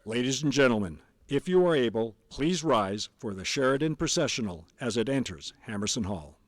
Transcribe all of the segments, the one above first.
Ladies and gentlemen, if you are able, please rise for the Sheridan Processional as it enters Hammerson Hall.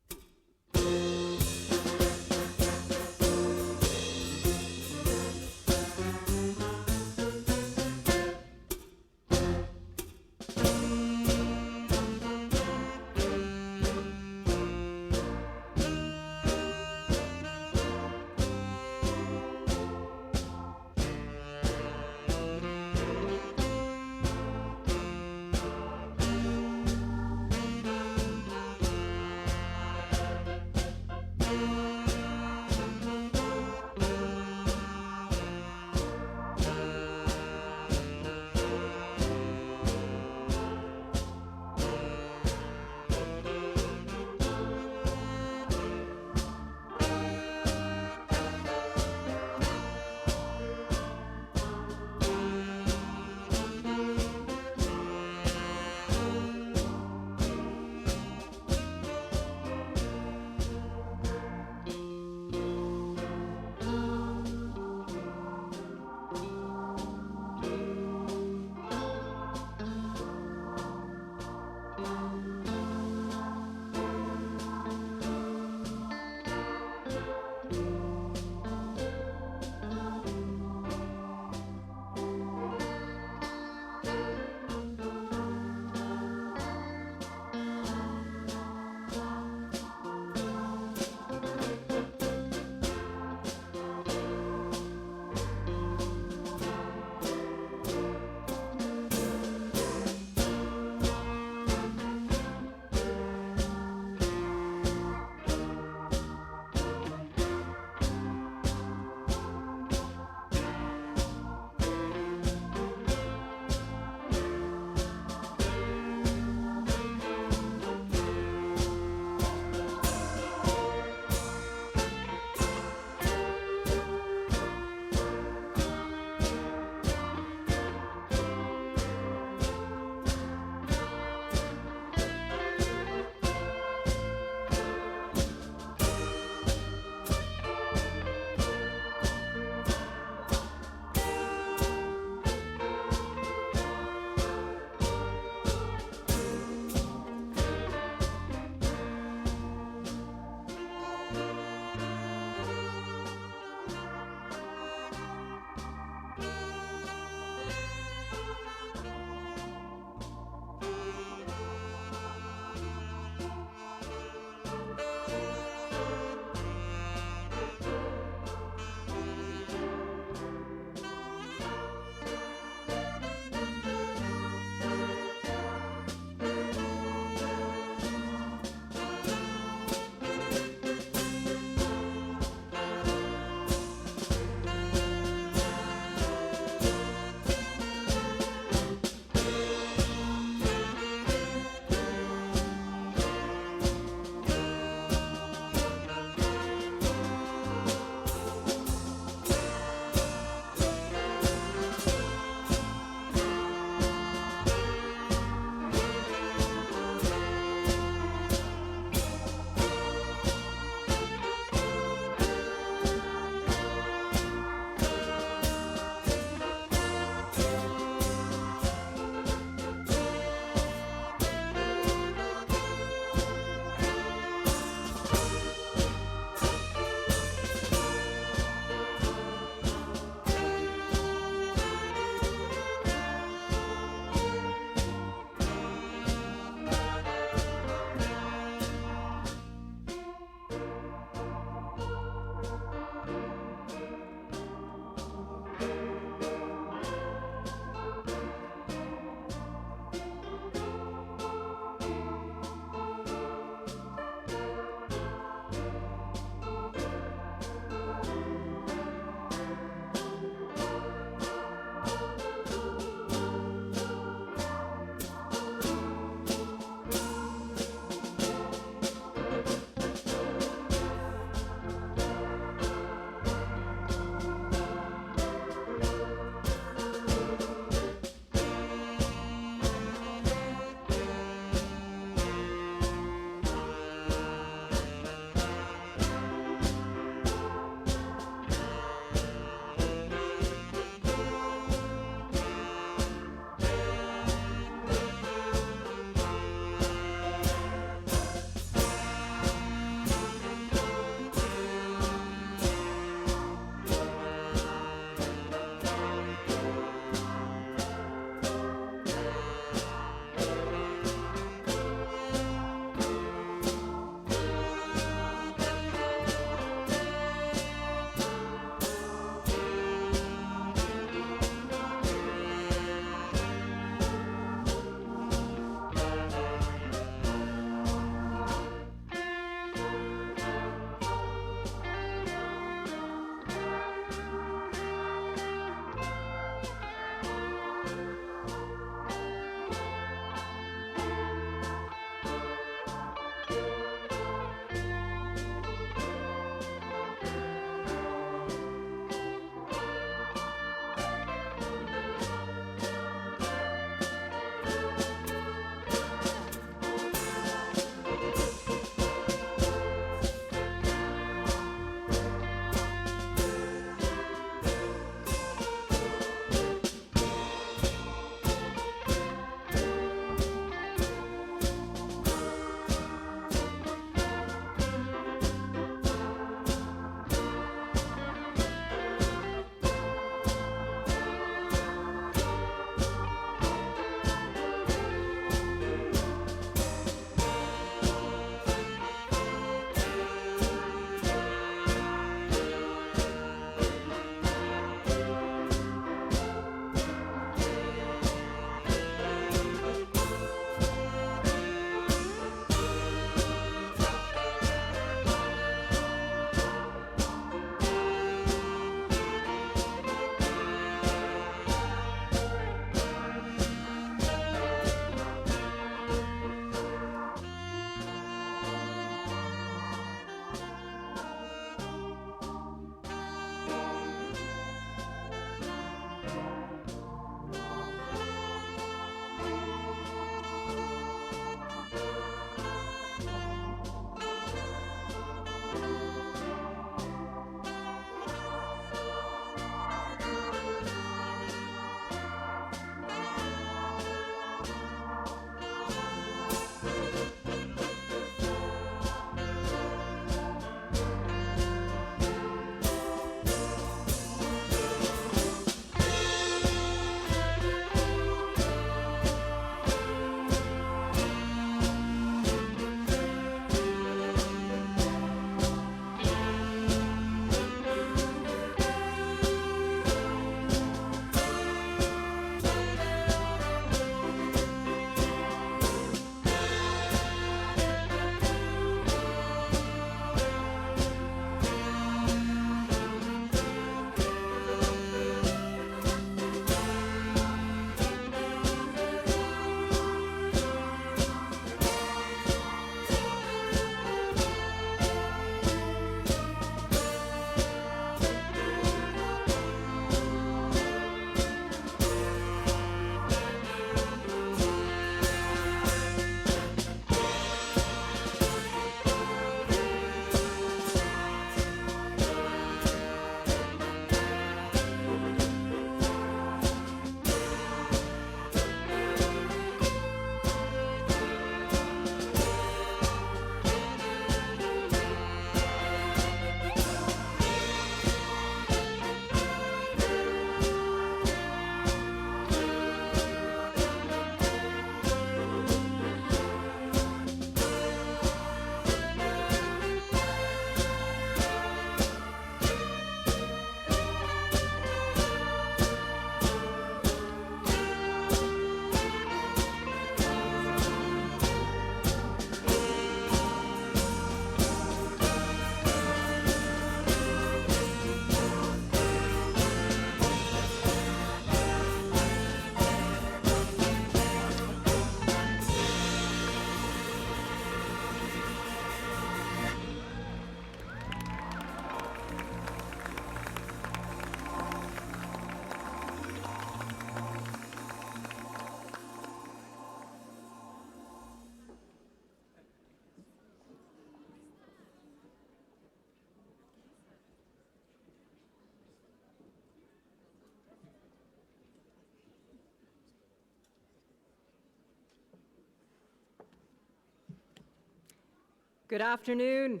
Good afternoon,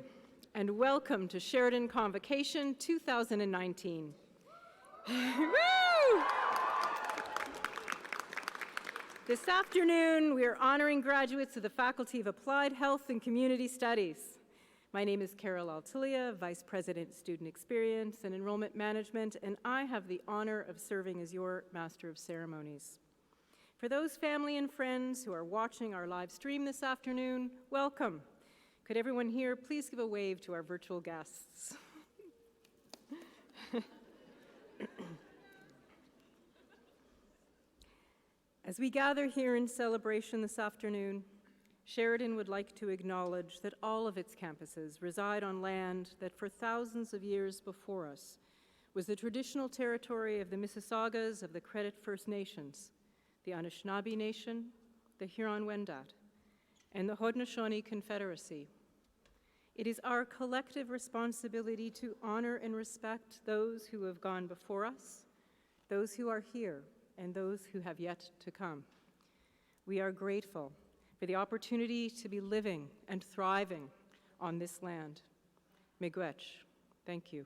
and welcome to Sheridan Convocation 2019. Woo! This afternoon, we are honoring graduates of the Faculty of Applied Health and Community Studies. My name is Carol Altilia, Vice President, Student Experience and Enrollment Management, and I have the honor of serving as your Master of Ceremonies. For those family and friends who are watching our live stream this afternoon, welcome. Could everyone here please give a wave to our virtual guests? As we gather here in celebration this afternoon, Sheridan would like to acknowledge that all of its campuses reside on land that for thousands of years before us was the traditional territory of the Mississaugas of the Credit First Nations, the Anishinaabe Nation, the Huron-Wendat, and the Haudenosaunee Confederacy. It is our collective responsibility to honor and respect those who have gone before us, those who are here, and those who have yet to come. We are grateful for the opportunity to be living and thriving on this land. Miigwech, thank you.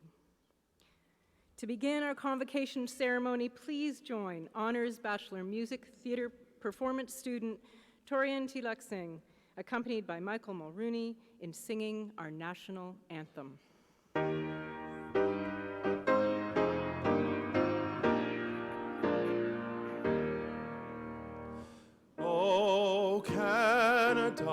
To begin our convocation ceremony, please join Honors Bachelor Music Theater Performance student Torian Tilak Singh, accompanied by Michael Mulrooney, in singing our national anthem. Oh, Canada,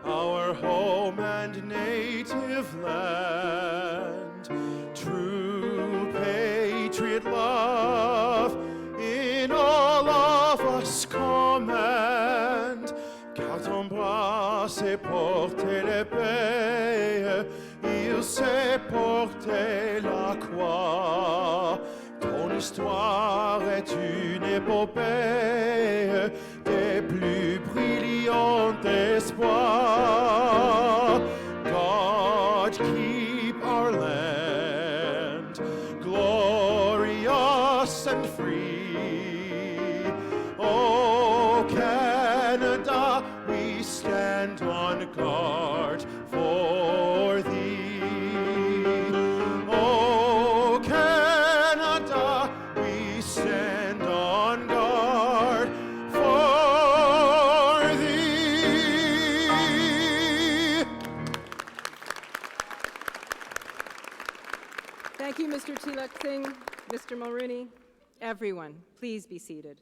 our home and native land, true patriot love in all of us command. Car ton bras sait porter l'épée, il sait porter la croix. Ton histoire est une épopée des plus brillants espoirs. God keep our land glorious and free. Oh, Canada, we stand on guard for thee. Oh, Canada, we stand on guard for thee. Thank you, Mr. Tilak Singh, Mr. Mulrooney. Everyone, please be seated.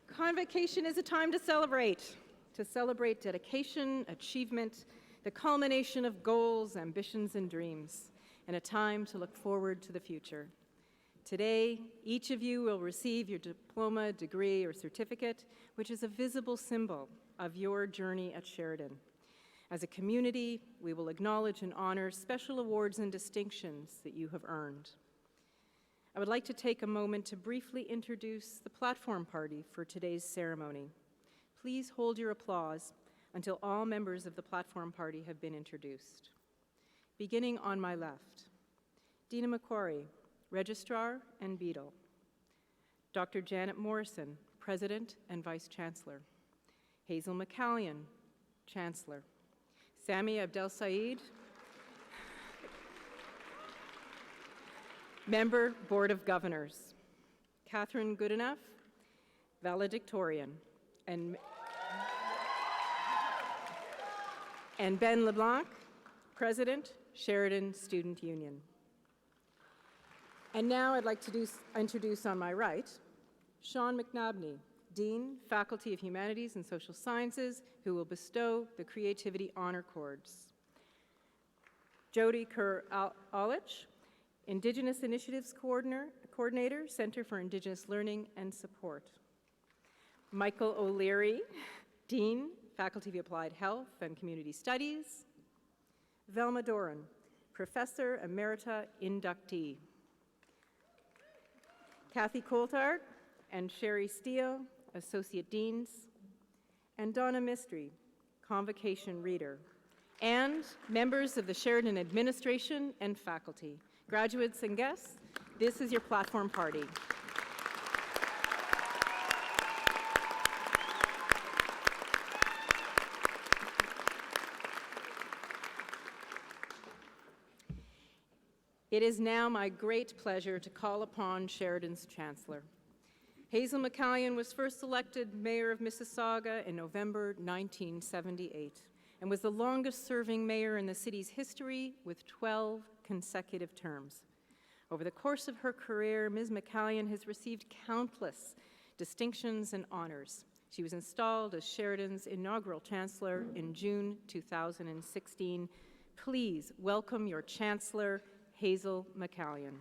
Convocation is a time to celebrate dedication, achievement, the culmination of goals, ambitions, and dreams, and a time to look forward to the future. Today, each of you will receive your diploma, degree, or certificate, which is a visible symbol of your journey at Sheridan. As a community, we will acknowledge and honor special awards and distinctions that you have earned. I would like to take a moment to briefly introduce the platform party for today's ceremony. Please hold your applause until all members of the platform party have been introduced. Beginning on my left, Dina Macquarie, Registrar and Beadle. Dr. Janet Morrison, President and Vice Chancellor. Hazel McCallion, Chancellor. Sami Abdel Said, Member, Board of Governors. Catherine Goodenough, Valedictorian. And Ben LeBlanc, President, Sheridan Student Union. And now I'd like to introduce on my right, Sean McNabney, Dean, Faculty of Humanities and Social Sciences, who will bestow the Creativity Honor Cords. Jody Kerr-Alich, Indigenous Initiatives Coordinator, Center for Indigenous Learning and Support. Michael O'Leary, Dean, Faculty of Applied Health and Community Studies. Velma Doran, Professor Emerita Inductee. Kathy Coulthard and Sherry Steele, Associate Deans. And Donna Mistry, Convocation Reader. And members of the Sheridan Administration and faculty. Graduates and guests, this is your platform party. It is now my great pleasure to call upon Sheridan's Chancellor. Hazel McCallion was first elected Mayor of Mississauga in November 1978 and was the longest-serving mayor in the city's history with 12 consecutive terms. Over the course of her career, Ms. McCallion has received countless distinctions and honors. She was installed as Sheridan's inaugural Chancellor in June 2016. Please welcome your Chancellor, Hazel McCallion.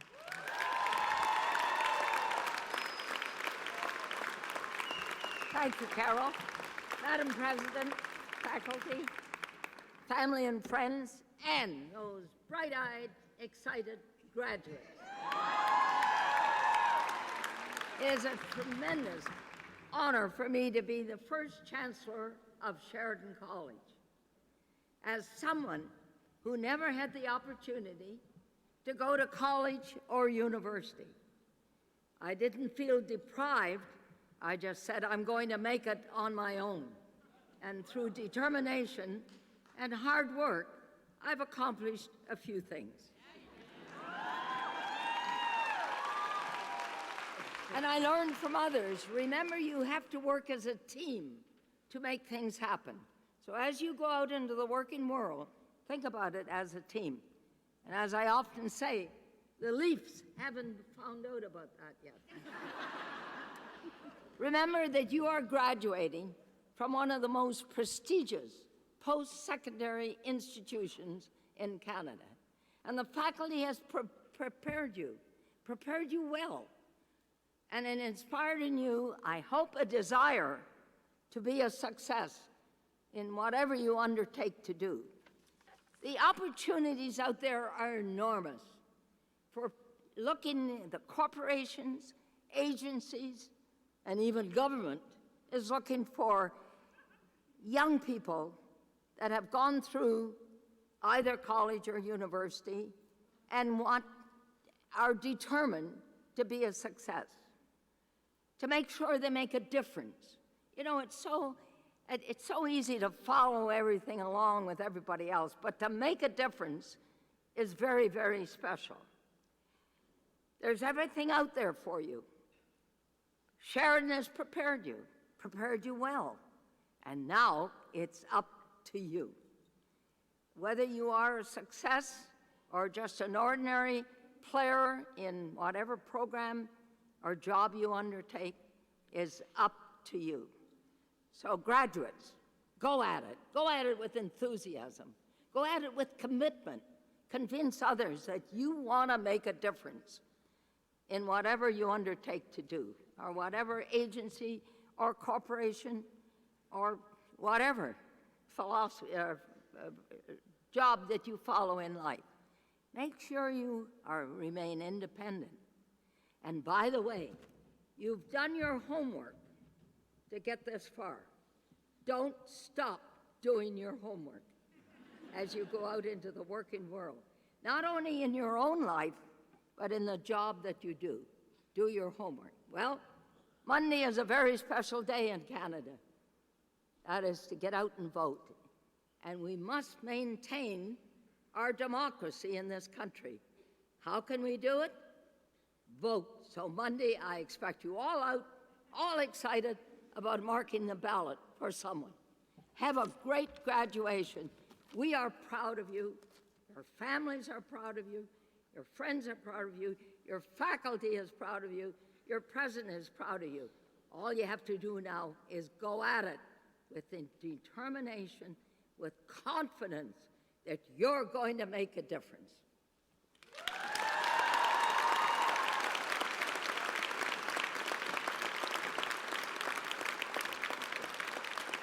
Thank you, Carol. Madam President, faculty, family and friends, and those bright-eyed, excited graduates. It is a tremendous honor for me to be the first Chancellor of Sheridan College. As someone who never had the opportunity to go to college or university, I didn't feel deprived. I just said, I'm going to make it on my own. And through determination and hard work, I've accomplished a few things. And I learned from others. Remember, you have to work as a team to make things happen. So as you go out into the working world, think about it as a team. And as I often say, the Leafs haven't found out about that yet. Remember that you are graduating from one of the most prestigious post-secondary institutions in Canada. And the faculty has prepared you well. And it inspired in you, I hope, a desire to be a success in whatever you undertake to do. The opportunities out there are enormous for looking at the corporations, agencies, and even government is looking for young people that have gone through either college or university and are determined to be a success, to make sure they make a difference. You know, it's so easy to follow everything along with everybody else, but to make a difference is very, very special. There's everything out there for you. Sheridan has prepared you well, and now it's up to you. Whether you are a success or just an ordinary player in whatever program or job you undertake is up to you. So graduates, go at it. Go at it with enthusiasm. Go at it with commitment. Convince others that you want to make a difference in whatever you undertake to do, or whatever agency or corporation or whatever philosophy or job that you follow in life. Make sure you remain independent. And by the way, you've done your homework to get this far. Don't stop doing your homework as you go out into the working world. Not only in your own life, but in the job that you do. Do your homework. Well, Monday is a very special day in Canada. That is to get out and vote. And we must maintain our democracy in this country. How can we do it? Vote. So Monday, I expect you all out, all excited about marking the ballot for someone. Have a great graduation. We are proud of you. Your families are proud of you. Your friends are proud of you. Your faculty is proud of you. Your president is proud of you. All you have to do now is go at it with determination, with confidence that you're going to make a difference.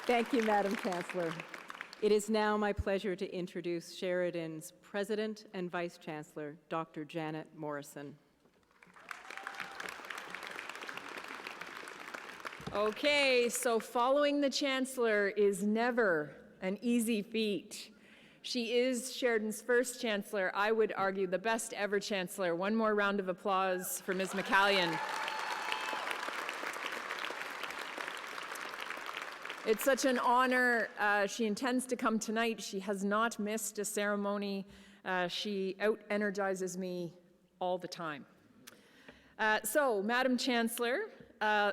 Thank you, Madam Chancellor. It is now my pleasure to introduce Sheridan's President and Vice Chancellor, Dr. Janet Morrison. Okay, so following the Chancellor is never an easy feat. She is Sheridan's first Chancellor, I would argue the best ever Chancellor. One more round of applause for Ms. McCallion. It's such an honor. She intends to come tonight. She has not missed a ceremony She out-energizes me all the time. So, Madam Chancellor,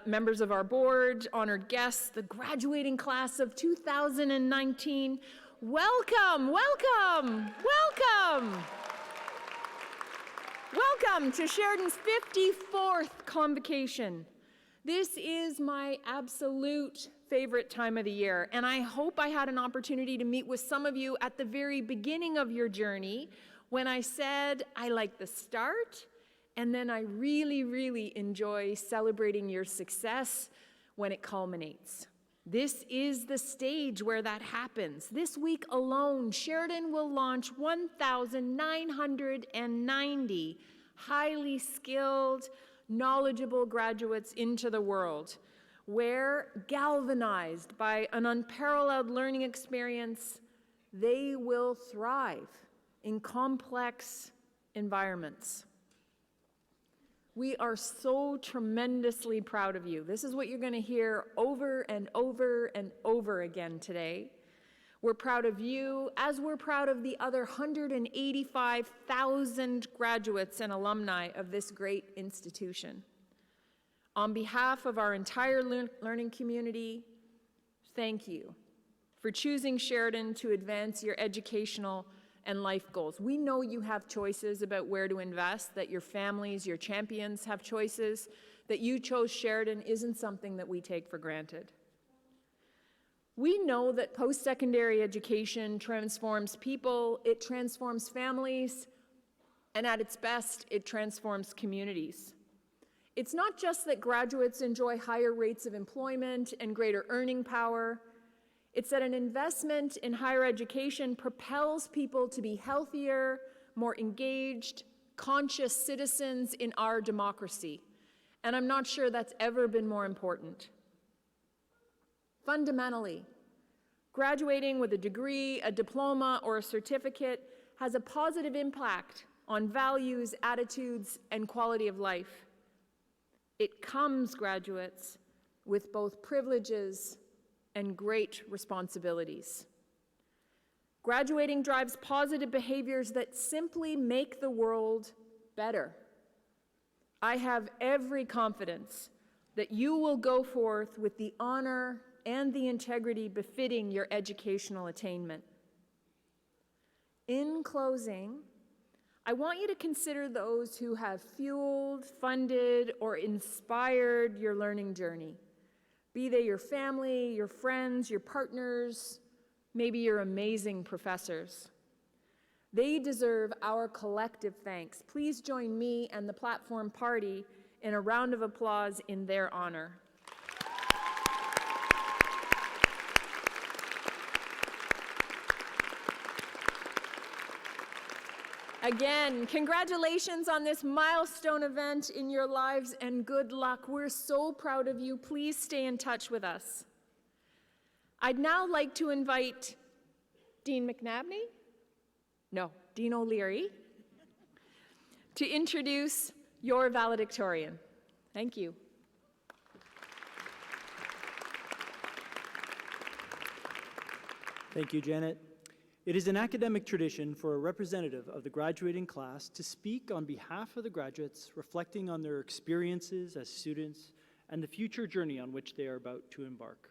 members of our board, honored guests, the graduating class of 2019, welcome, welcome, welcome. Welcome to Sheridan's 54th convocation. This is my absolute favorite time of the year, and I hope I had an opportunity to meet with some of you at the very beginning of your journey when I said I like the start, and then I really, really enjoy celebrating your success when it culminates. This is the stage where that happens. This week alone, Sheridan will launch 1,990 highly skilled, knowledgeable graduates into the world, where, galvanized by an unparalleled learning experience, they will thrive in complex environments. We are so tremendously proud of you. This is what you're going to hear over and over and over again today. We're proud of you, as we're proud of the other 185,000 graduates and alumni of this great institution. On behalf of our entire learning community, thank you for choosing Sheridan to advance your educational and life goals. We know you have choices about where to invest, that your families, your champions have choices. That you chose Sheridan isn't something that we take for granted. We know that post-secondary education transforms people, it transforms families, and at its best, it transforms communities. It's not just that graduates enjoy higher rates of employment and greater earning power. It's that an investment in higher education propels people to be healthier, more engaged, conscious citizens in our democracy. And I'm not sure that's ever been more important. Fundamentally, graduating with a degree, a diploma, or a certificate has a positive impact on values, attitudes, and quality of life. It comes, graduates, with both privileges and great responsibilities. Graduating drives positive behaviors that simply make the world better. I have every confidence that you will go forth with the honor and the integrity befitting your educational attainment. In closing, I want you to consider those who have fueled, funded, or inspired your learning journey. Be they your family, your friends, your partners, maybe your amazing professors. They deserve our collective thanks. Please join me and the Platform Party in a round of applause in their honor. Again, congratulations on this milestone event in your lives and good luck. We're so proud of you. Please stay in touch with us. I'd now like to invite Dean McNabney? No, Dean O'Leary, to introduce your valedictorian. Thank you. Thank you, Janet. It is an academic tradition for a representative of the graduating class to speak on behalf of the graduates, reflecting on their experiences as students and the future journey on which they are about to embark.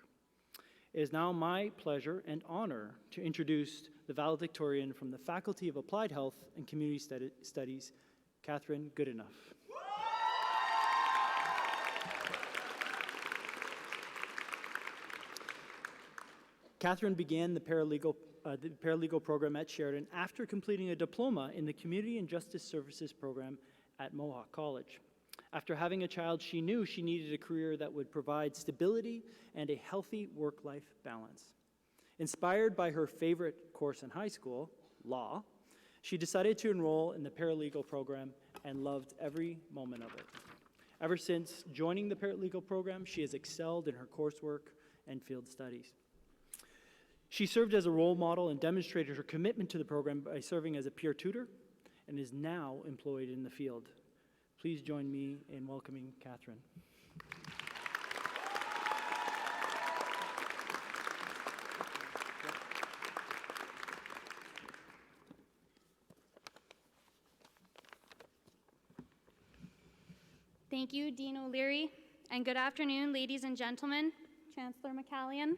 It is now my pleasure and honor to introduce the valedictorian from the Faculty of Applied Health and Community Studies, Catherine Goodenough. Catherine began the paralegal program at Sheridan after completing a diploma in the Community and Justice Services program at Mohawk College. After having a child, she knew she needed a career that would provide stability and a healthy work-life balance. Inspired by her favorite course in high school, law, she decided to enroll in the paralegal program and loved every moment of it. Ever since joining the paralegal program, she has excelled in her coursework and field studies. She served as a role model and demonstrated her commitment to the program by serving as a peer tutor and is now employed in the field. Please join me in welcoming Catherine. Thank you, Dean O'Leary, and good afternoon, ladies and gentlemen, Chancellor McCallion,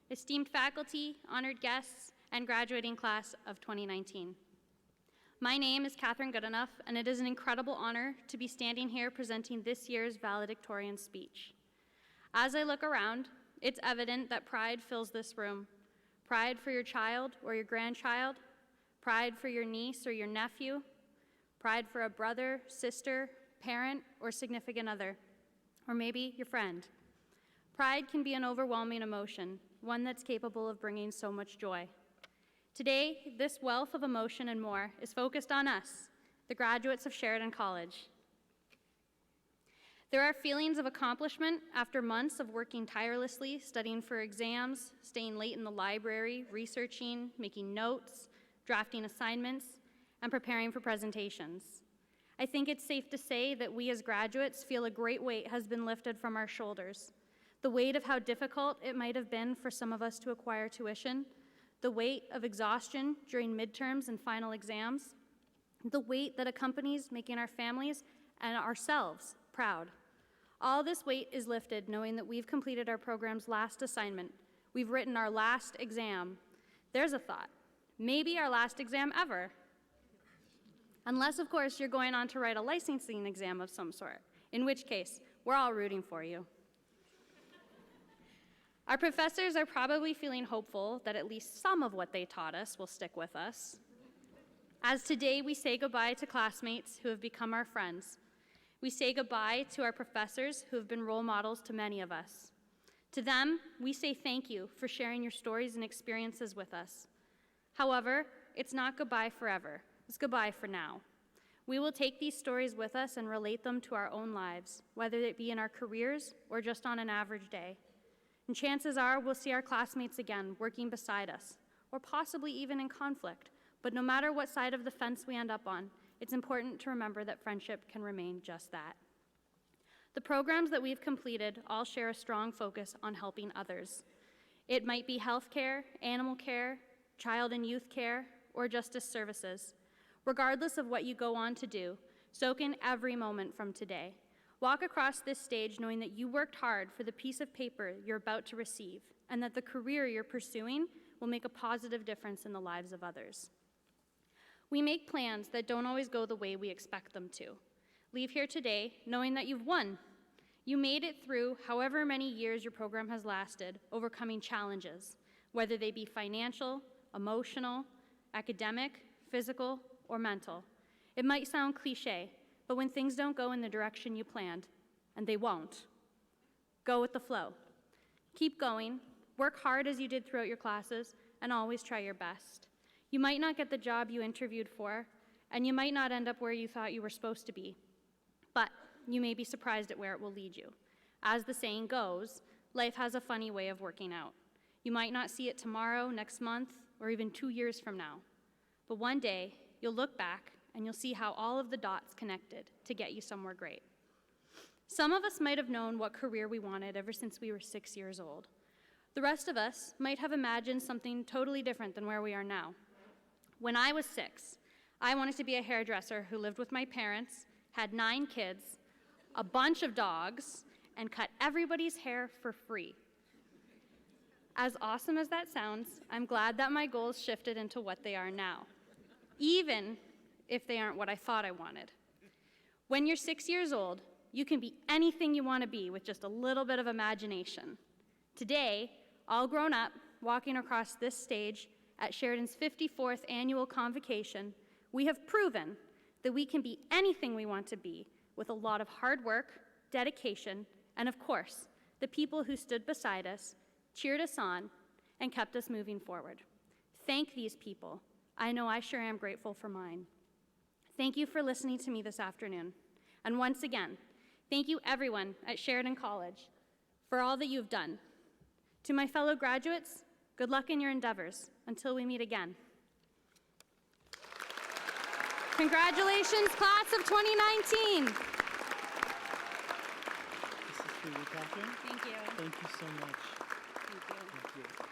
esteemed faculty, honored guests, and graduating class of 2019. My name is Catherine Goodenough, and it is an incredible honor to be standing here presenting this year's valedictorian speech. As I look around, it's evident that pride fills this room. Pride for your child or your grandchild, pride for your niece or your nephew, pride for a brother, sister, parent, or significant other, or maybe your friend. Pride can be an overwhelming emotion, one that's capable of bringing so much joy. Today, this wealth of emotion and more is focused on us, the graduates of Sheridan College. There are feelings of accomplishment after months of working tirelessly, studying for exams, staying late in the library, researching, making notes, drafting assignments, and preparing for presentations. I think it's safe to say that we as graduates feel a great weight has been lifted from our shoulders. The weight of how difficult it might have been for some of us to acquire tuition, the weight of exhaustion during midterms and final exams, the weight that accompanies making our families and ourselves proud. All this weight is lifted knowing that we've completed our program's last assignment. We've written our last exam. There's a thought, maybe our last exam ever. Unless, of course, you're going on to write a licensing exam of some sort, in which case, we're all rooting for you. Our professors are probably feeling hopeful that at least some of what they taught us will stick with us. As today we say goodbye to classmates who have become our friends. We say goodbye to our professors who have been role models to many of us. To them, we say thank you for sharing your stories and experiences with us. However, it's not goodbye forever. It's goodbye for now. We will take these stories with us and relate them to our own lives, whether it be in our careers or just on an average day. And chances are we'll see our classmates again working beside us, or possibly even in conflict. But no matter what side of the fence we end up on, it's important to remember that friendship can remain just that. The programs that we've completed all share a strong focus on helping others. It might be healthcare, animal care, child and youth care, or justice services. Regardless of what you go on to do, soak in every moment from today. Walk across this stage knowing that you worked hard for the piece of paper you're about to receive, and that the career you're pursuing will make a positive difference in the lives of others. We make plans that don't always go the way we expect them to. Leave here today knowing that you've won. You made it through however many years your program has lasted, overcoming challenges, whether they be financial, emotional, academic, physical, or mental. It might sound cliche, but when things don't go in the direction you planned, and they won't, go with the flow. Keep going, work hard as you did throughout your classes, and always try your best. You might not get the job you interviewed for, and you might not end up where you thought you were supposed to be, but you may be surprised at where it will lead you. As the saying goes, life has a funny way of working out. You might not see it tomorrow, next month, or even 2 years from now, but one day, you'll look back and you'll see how all of the dots connected to get you somewhere great. Some of us might have known what career we wanted ever since we were 6 years old. The rest of us might have imagined something totally different than where we are now. When I was 6, I wanted to be a hairdresser who lived with my parents, had 9 kids, a bunch of dogs, and cut everybody's hair for free. As awesome as that sounds, I'm glad that my goals shifted into what they are now, even if they aren't what I thought I wanted. When you're 6 years old, you can be anything you want to be with just a little bit of imagination. Today, all grown up, walking across this stage at Sheridan's 54th annual convocation, we have proven that we can be anything we want to be with a lot of hard work, dedication, and of course, the people who stood beside us, cheered us on, and kept us moving forward. Thank these people. I know I sure am grateful for mine. Thank you for listening to me this afternoon. And once again, thank you everyone at Sheridan College for all that you've done. To my fellow graduates, good luck in your endeavors until we meet again. Congratulations, class of 2019. This is for you, Catherine. Thank you. Thank you so much. Thank you. Thank you.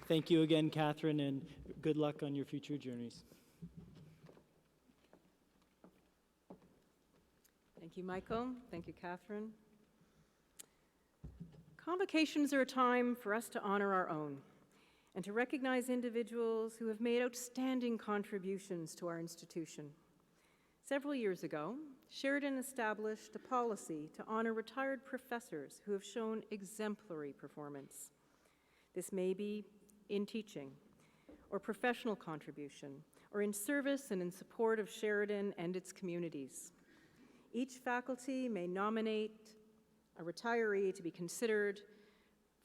Thank you again, Catherine, and good luck on your future journeys. Thank Thank you, Michael. Thank you, Catherine. Convocations are a time for us to honor our own and to recognize individuals who have made outstanding contributions to our institution. Several years ago, Sheridan established a policy to honor retired professors who have shown exemplary performance. This may be in teaching, or professional contribution, or in service and in support of Sheridan and its communities. Each faculty may nominate a retiree to be considered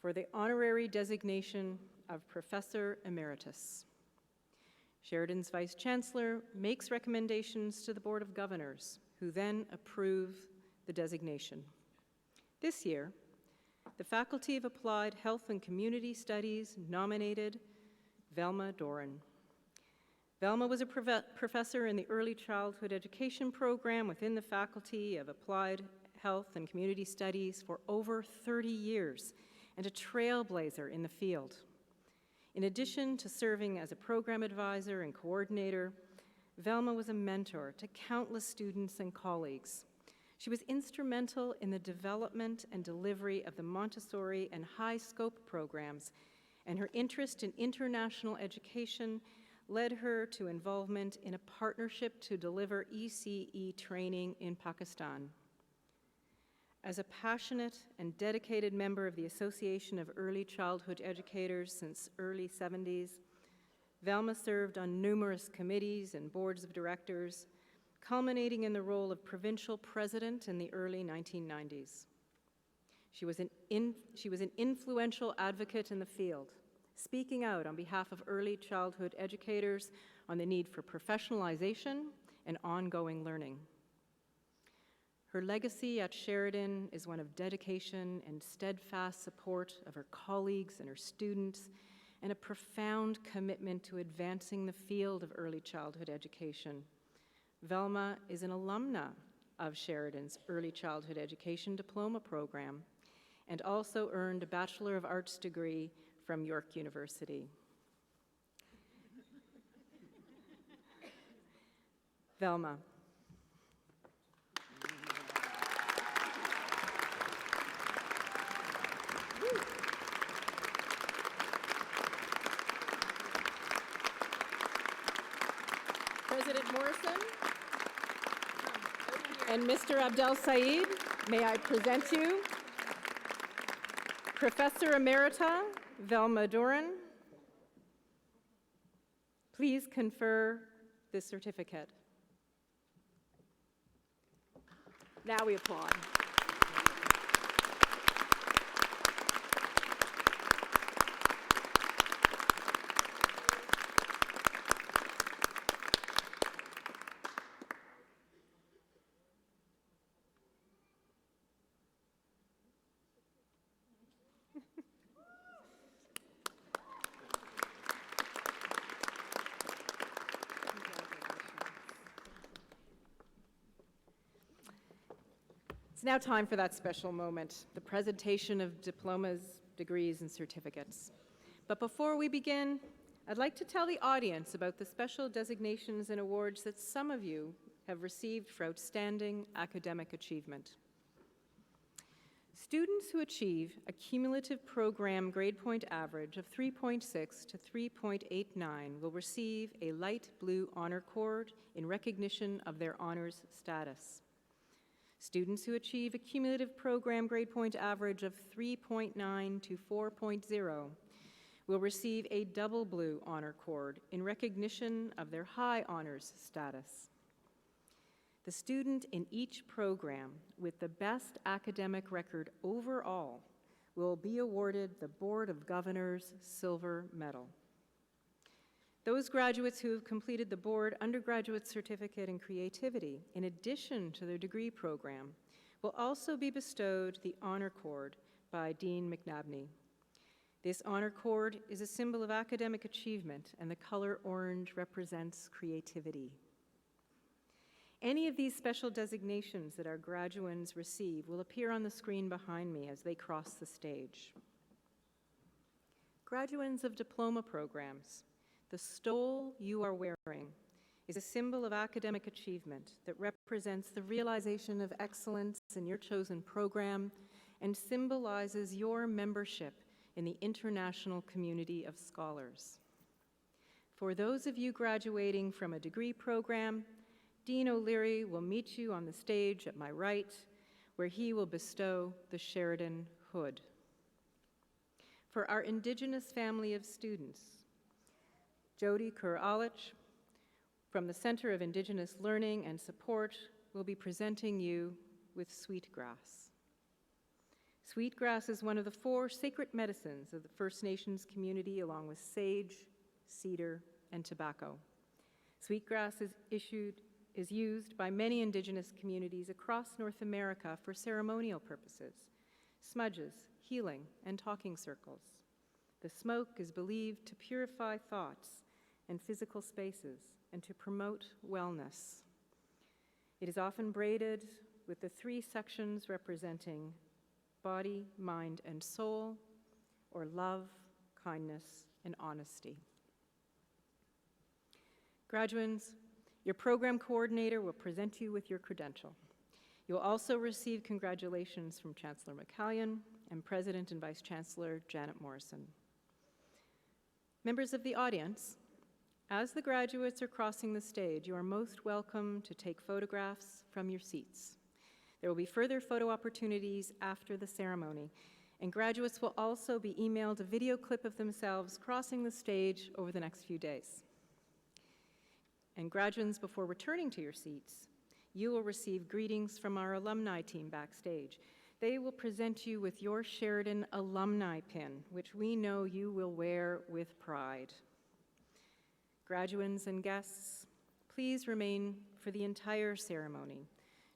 for the honorary designation of Professor Emeritus. Sheridan's Vice Chancellor makes recommendations to the Board of Governors, who then approve the designation. This year, the Faculty of Applied Health and Community Studies nominated Velma Doran. Velma was a professor in the Early Childhood Education program within the Faculty of Applied Health and Community Studies for over 30 years and a trailblazer in the field. In addition to serving as a program advisor and coordinator, Velma was a mentor to countless students and colleagues. She was instrumental in the development and delivery of the Montessori and high-scope programs, and her interest in international education led her to involvement in a partnership to deliver ECE training in Pakistan. As a passionate and dedicated member of the Association of Early Childhood Educators since early 70s, Velma served on numerous committees and boards of directors, culminating in the role of provincial president in the early 1990s. She was an influential advocate in the field, speaking out on behalf of early childhood educators on the need for professionalization and ongoing learning. Her legacy at Sheridan is one of dedication and steadfast support of her colleagues and her students, and a profound commitment to advancing the field of early childhood education. Velma is an alumna of Sheridan's Early Childhood Education Diploma program and also earned a Bachelor of Arts degree from York University. Velma. President Morrison and Mr. Abdel Said, may I present you Professor Emerita Velma Doran. Please confer this certificate. Now we applaud. It's now time for that special moment, the presentation of diplomas, degrees, and certificates. But before we begin, I'd like to tell the audience about the special designations and awards that some of you have received for outstanding academic achievement. Students who achieve a cumulative program grade point average of 3.6 to 3.89 will receive a light blue honor cord in recognition of their honors status. Students who achieve a cumulative program grade point average of 3.9 to 4.0 will receive a double blue honor cord in recognition of their high honors status. The student in each program with the best academic record overall will be awarded the Board of Governors Silver Medal. Those graduates who have completed the board undergraduate certificate in creativity, in addition to their degree program, will also be bestowed the honor cord by Dean McNabney. This honor cord is a symbol of academic achievement, and the color orange represents creativity. Any of these special designations that our graduands receive will appear on the screen behind me as they cross the stage. Graduands of diploma programs, the stole you are wearing is a symbol of academic achievement that represents the realization of excellence in your chosen program and symbolizes your membership in the international community of scholars. For those of you graduating from a degree program, Dean O'Leary will meet you on the stage at my right, where he will bestow the Sheridan Hood. For our Indigenous family of students, Jody Kerr-Alich from the Center of Indigenous Learning and Support will be presenting you with sweetgrass. Sweetgrass is one of the 4 sacred medicines of the First Nations community, along with sage, cedar, and tobacco. Sweetgrass is used by many Indigenous communities across North America for ceremonial purposes, smudges, healing, and talking circles. The smoke is believed to purify thoughts and physical spaces and to promote wellness. It is often braided with the 3 sections representing body, mind, and soul, or love, kindness, and honesty. Graduands, your program coordinator will present you with your credential. You'll also receive congratulations from Chancellor McCallion and President and Vice Chancellor Janet Morrison. Members of the audience, as the graduates are crossing the stage, you are most welcome to take photographs from your seats. There will be further photo opportunities after the ceremony, and graduates will also be emailed a video clip of themselves crossing the stage over the next few days. And graduates, before returning to your seats, you will receive greetings from our alumni team backstage. They will present you with your Sheridan alumni pin, which we know you will wear with pride. Graduands and guests, please remain for the entire ceremony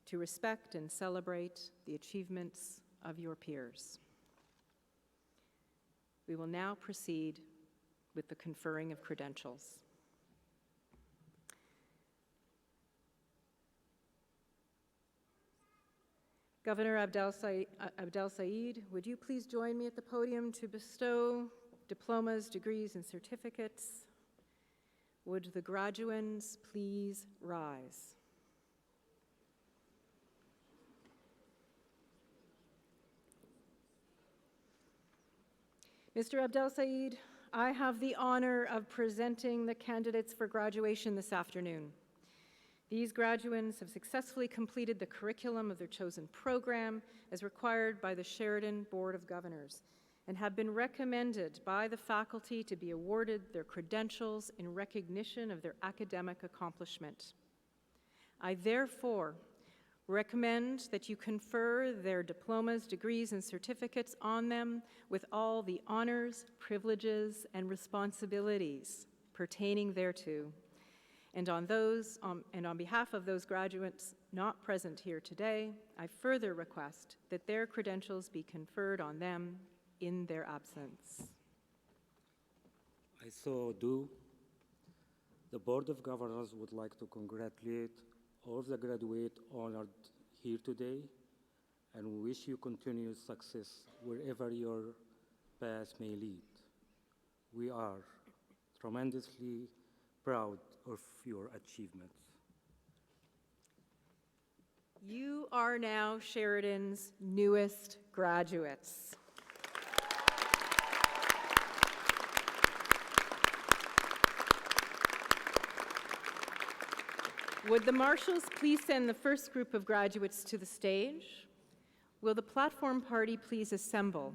to respect and celebrate the achievements of your peers. We will now proceed with the conferring of credentials. Governor Abdel Said, would you please join me at the podium to bestow diplomas, degrees, and certificates? Would the graduands please rise? Mr. Abdel Said, I have the honor of presenting the candidates for graduation this afternoon. These graduands have successfully completed the curriculum of their chosen program as required by the Sheridan Board of Governors and have been recommended by the faculty to be awarded their credentials in recognition of their academic accomplishment. I therefore recommend that you confer their diplomas, degrees, and certificates on them with all the honors, privileges, and responsibilities pertaining thereto. And on behalf of those graduates not present here today, I further request that their credentials be conferred on them in their absence. I so do. The Board of Governors would like to congratulate all the graduates honored here today and wish you continued success wherever your path may lead. We are tremendously proud of your achievements. You are now Sheridan's newest graduates. Would the marshals please send the first group of graduates to the stage? Will the platform party please assemble?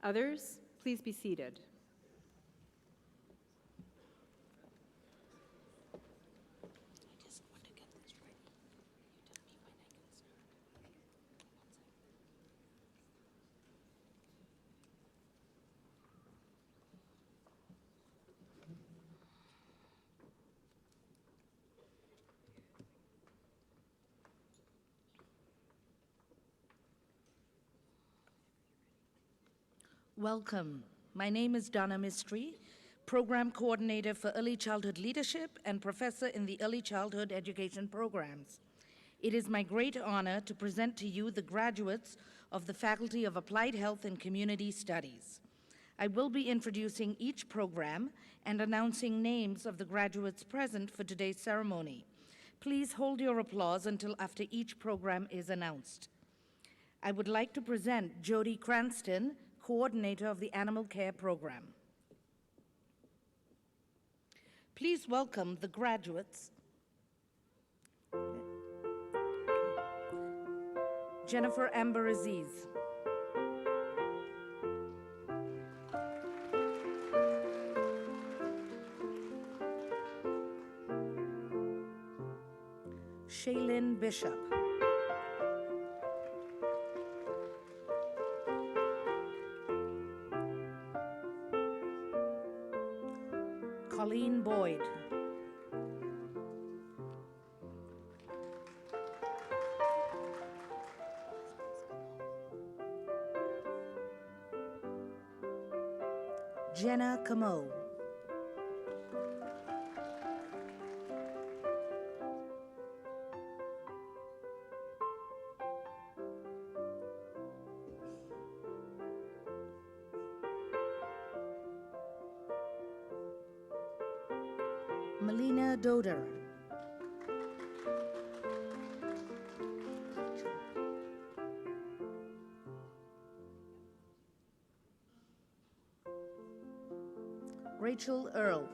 Others, please be seated. Welcome. My name is Donna Mistry, Program Coordinator for Early Childhood Leadership and Professor in the Early Childhood Education Programs. It is my great honor to present to you the graduates of the Faculty of Applied Health and Community Studies. I will be introducing each program and announcing names of the graduates present for today's ceremony. Please hold your applause until after each program is announced. I would like to present Jody Cranston, coordinator of the Animal Care Program. Please welcome the graduates. Jennifer Amber Aziz. Shaylin Bishop. Colleen Boyd. Jenna Camo. Melina Doder. Rachel Earl.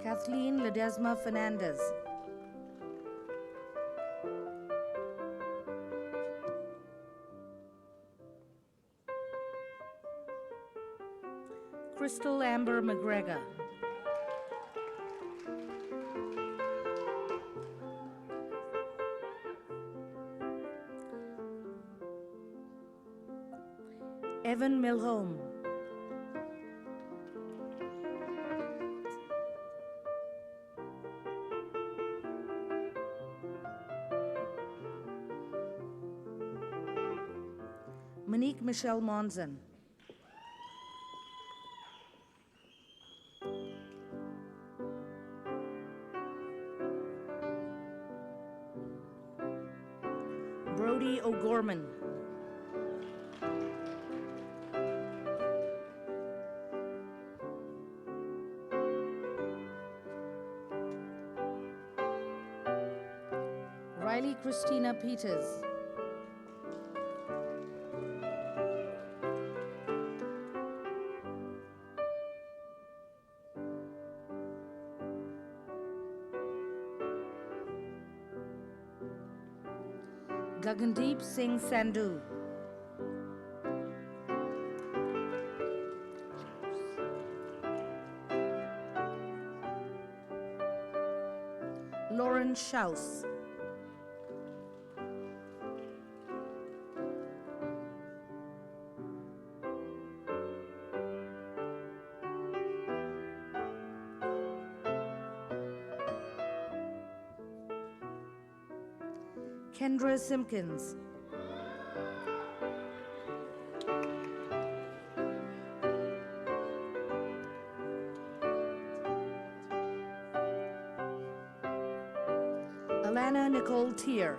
Kathleen Ledesma Fernandez. Crystal Amber McGregor. Evan Milholm. Monique Michelle Monzon. Brody O'Gorman. Riley Christina Peters. Gagandeep Singh Sandhu. Lauren Schaus. Kendra Simpkins. Alana Nicole Tier.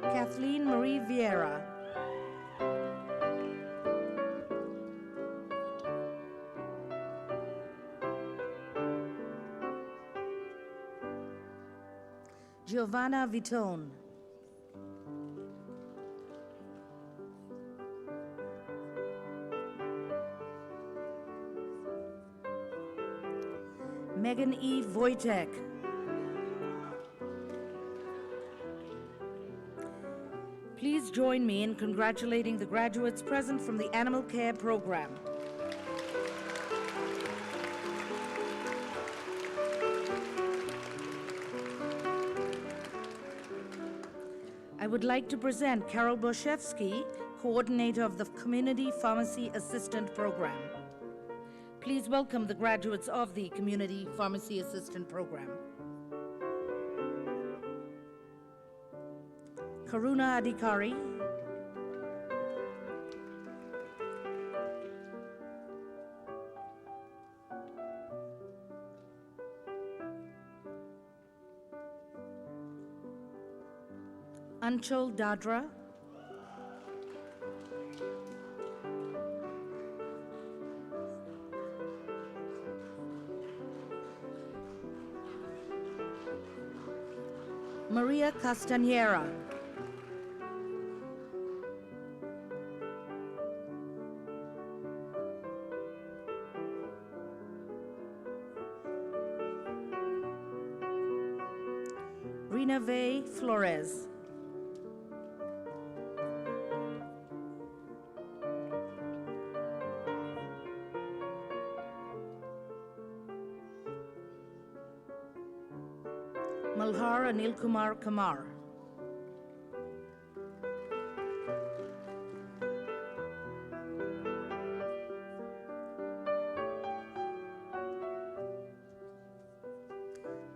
Kathleen Marie Vieira. Giovanna Vitone. Megan E. Wojtek. Please join me in congratulating the graduates present from the Animal Care Program. I would like to present Carol Boszewski, coordinator of the Community Pharmacy Assistant Program. Please welcome the graduates of the Community Pharmacy Assistant Program. Karuna Adhikari, Anchal Dadra, Maria Castañera, Rina Vey Flores, Malhar Anil Kumar Kamar,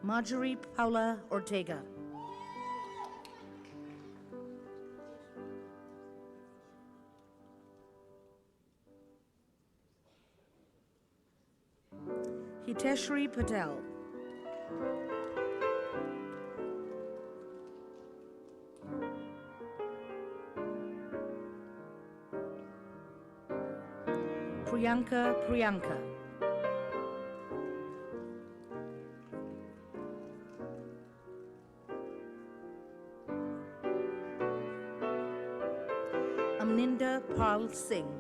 Marjorie Paula Ortega, Hiteshri Patel, Priyanka, Amninder Pal Singh,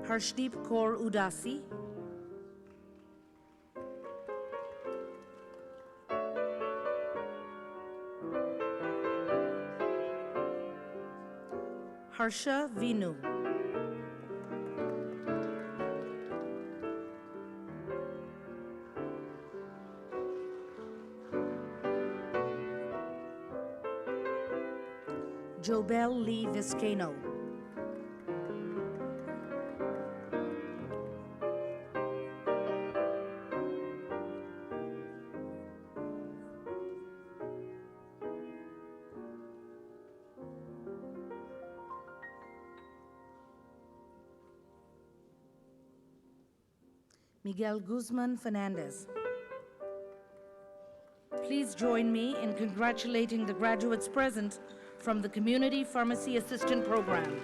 Harshdeep Kaur Udasi, Harsha Vinu, Jobel Lee Vizcaino, Miguel Guzman Fernandez. Please join me in congratulating the graduates present from the Community Pharmacy Assistant Program.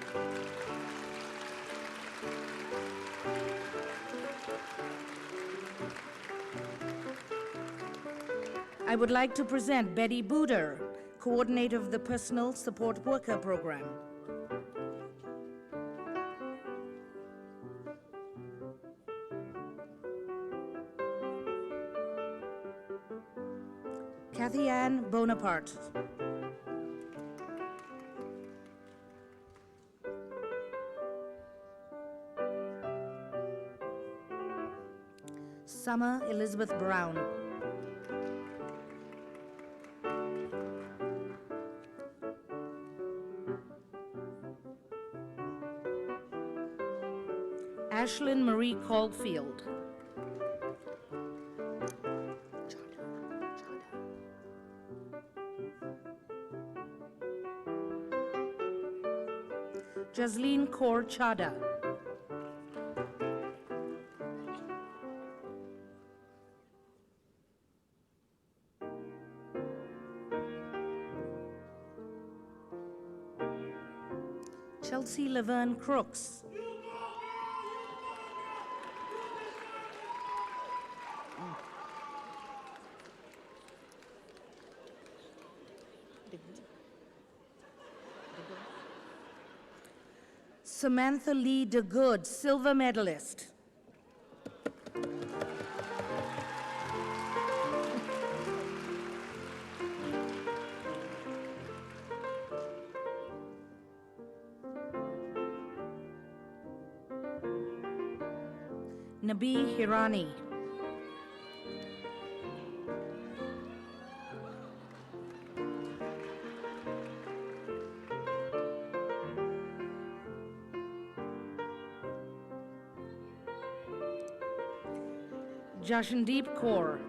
I would like to present Betty Booter, coordinator of the Personal Support Worker Program. Kathy Ann Bonaparte. Summer Elizabeth Brown. Ashlyn Marie Caulfield. Jasleen Kaur Chada. Chelsea Laverne Crooks. Samantha Lee DeGood, silver medalist. Nabi Hirani. Jashandeep Kaur.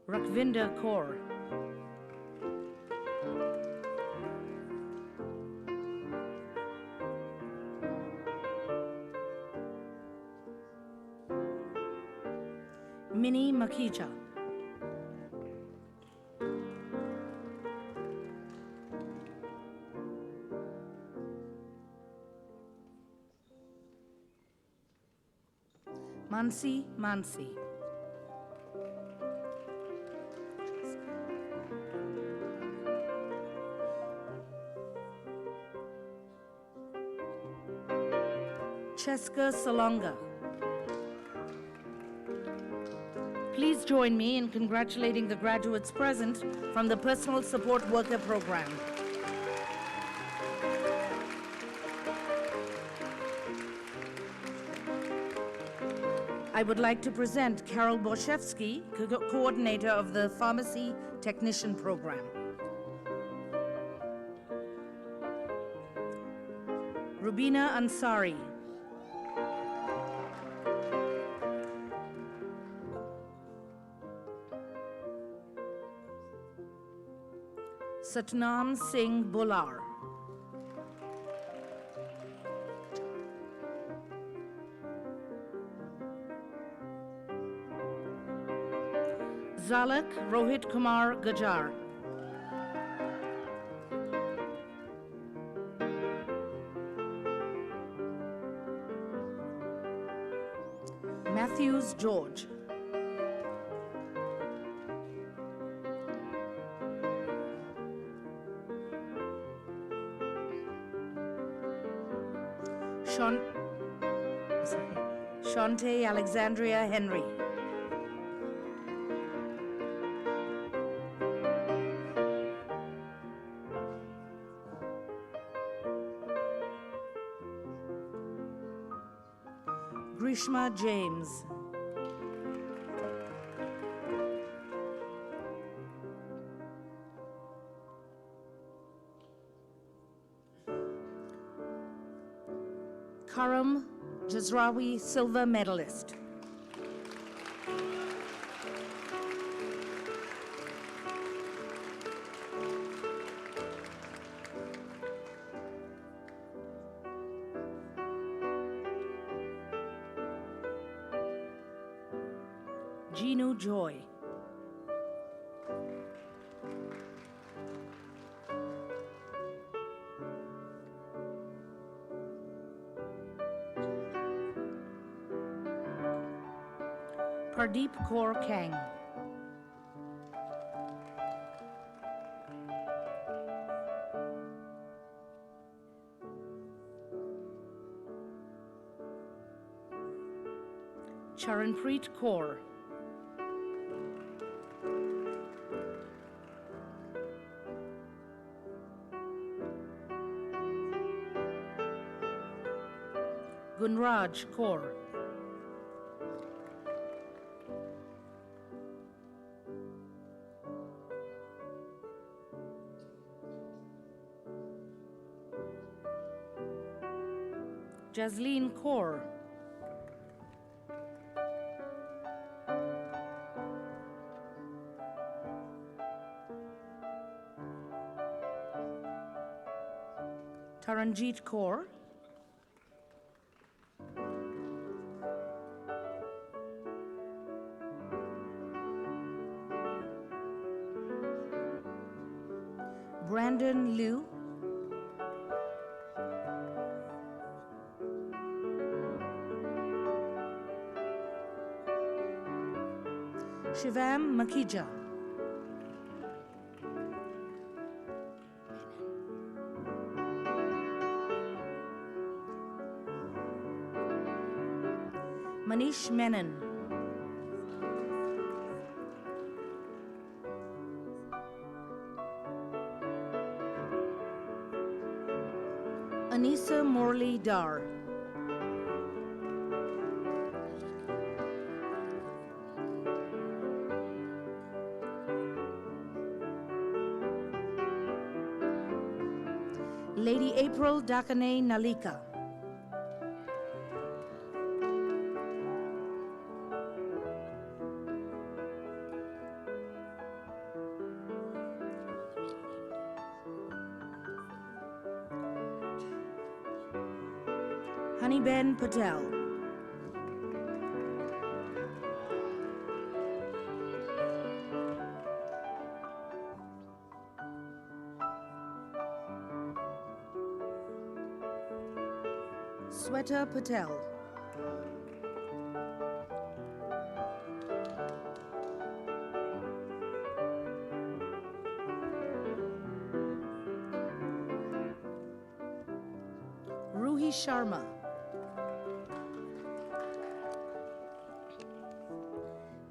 Rakvinder Kaur. Minnie Makija. Mansi Mansi. Cheska Salonga. Please join me in congratulating the graduates present from the Personal Support Worker Program. I would like to present Carol Borshevsky, coordinator of the Pharmacy Technician Program. Rubina Ansari. Satnam Singh Bular. Zalak Rohit Kumar Gajar. Matthews George. Shante Alexandria Henry. Grishma James. Karam Jazrawi Silver Medalist. Ginu Joy. Pardeep Kaur Kang. Charanpreet Kaur. Gunraj Kaur. Jasleen Kaur. Taranjeet Kaur. Brandon Liu. Shivam Makija. Manish Menon. Anisa Morley Dar. Lady April Dakane Nalika. Honeyben Patel. Sweta Patel. Ruhi Sharma.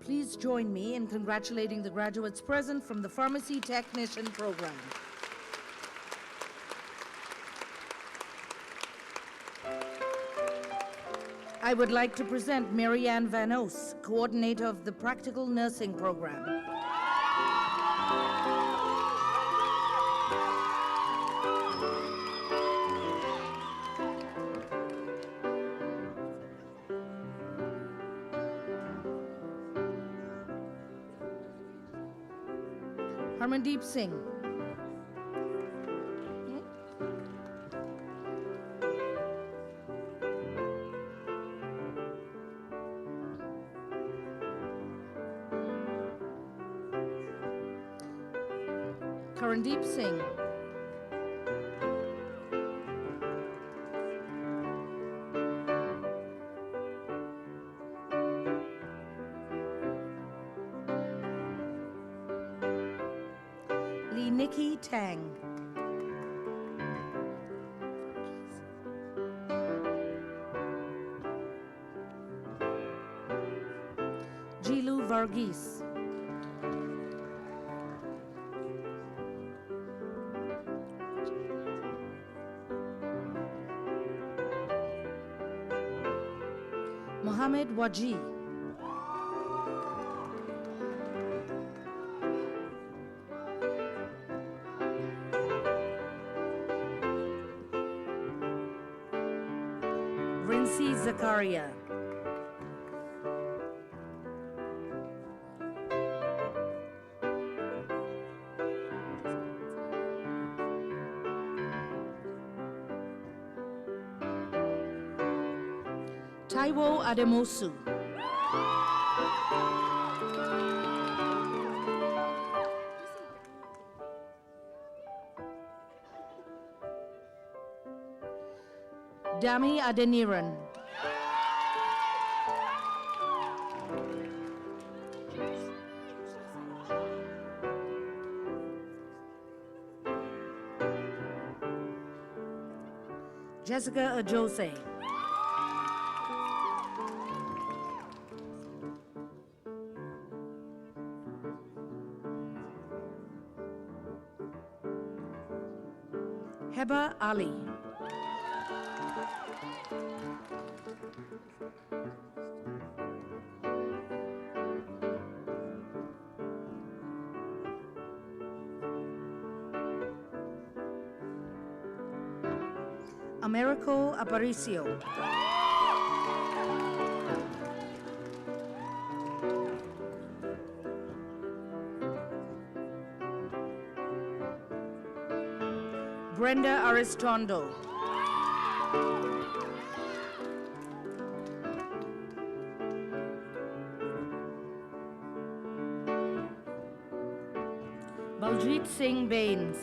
Please join me in congratulating the graduates present from the Pharmacy Technician Program. I would like to present Marianne Van Oos, coordinator of the Practical Nursing Program. Harmandeep Singh. Karandeep Singh. Lee Nikki Tang. Jilu Varghese. Mohammed Waji. Rinsi Zakaria. Taiwo Ademosu. Dami Adeniran. Jessica Ajose. Heba Ali. Americo Aparicio. Brenda Aristondo. Baljit Singh Bains.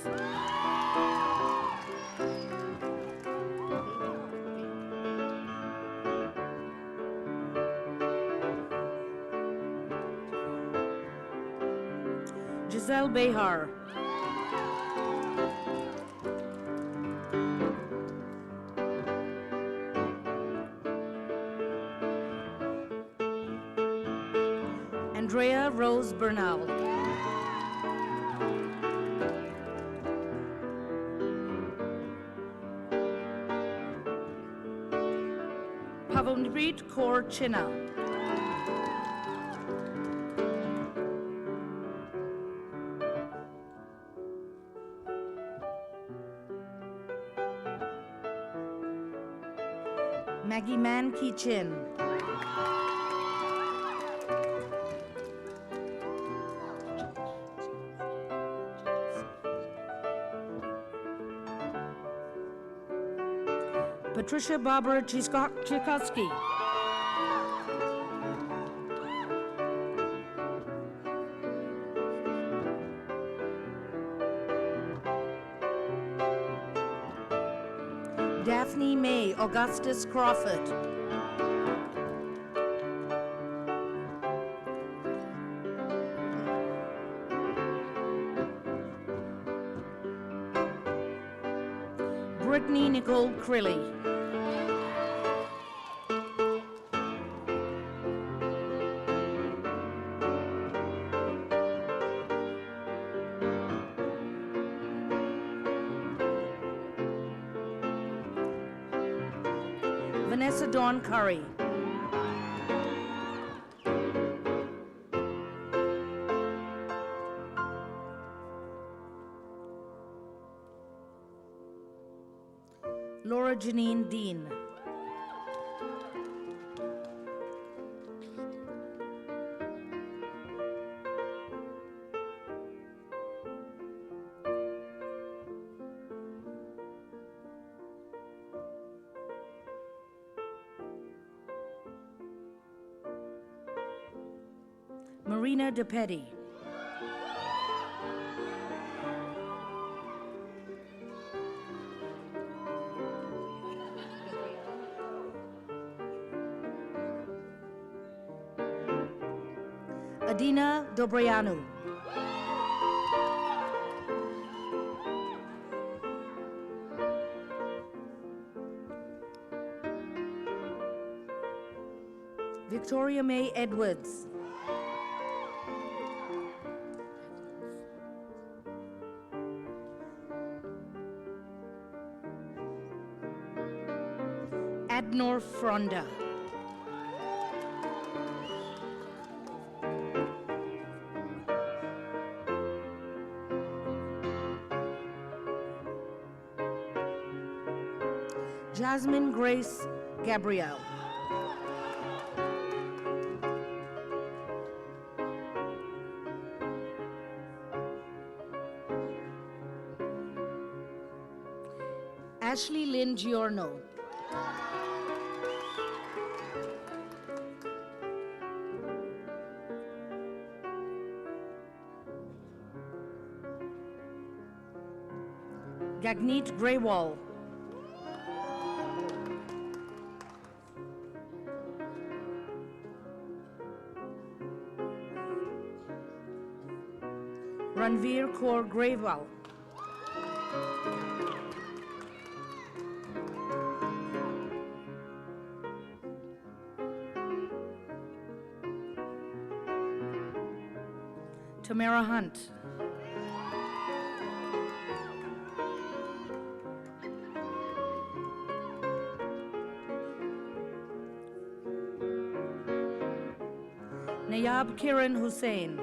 Giselle Behar. Andrea Rose Bernal. Pavanpreet Kaur Chinna. Maggie Man Ki Chin. Patricia Barbara Tchaikovsky. Daphne May Augustus Crawford. Brittany Nicole Crilly. Vanessa Dawn Curry. Laura Janine Dean. Marina DePetti. Adina Dobreanu. Victoria May Edwards. Adnor Fronda. Jasmine Grace Gabrielle. Ashley Lynn Giorno. Gagneet Greywall. Ranveer Kaur Grewal. Tamara Hunt. Nayab Kiran Hussain.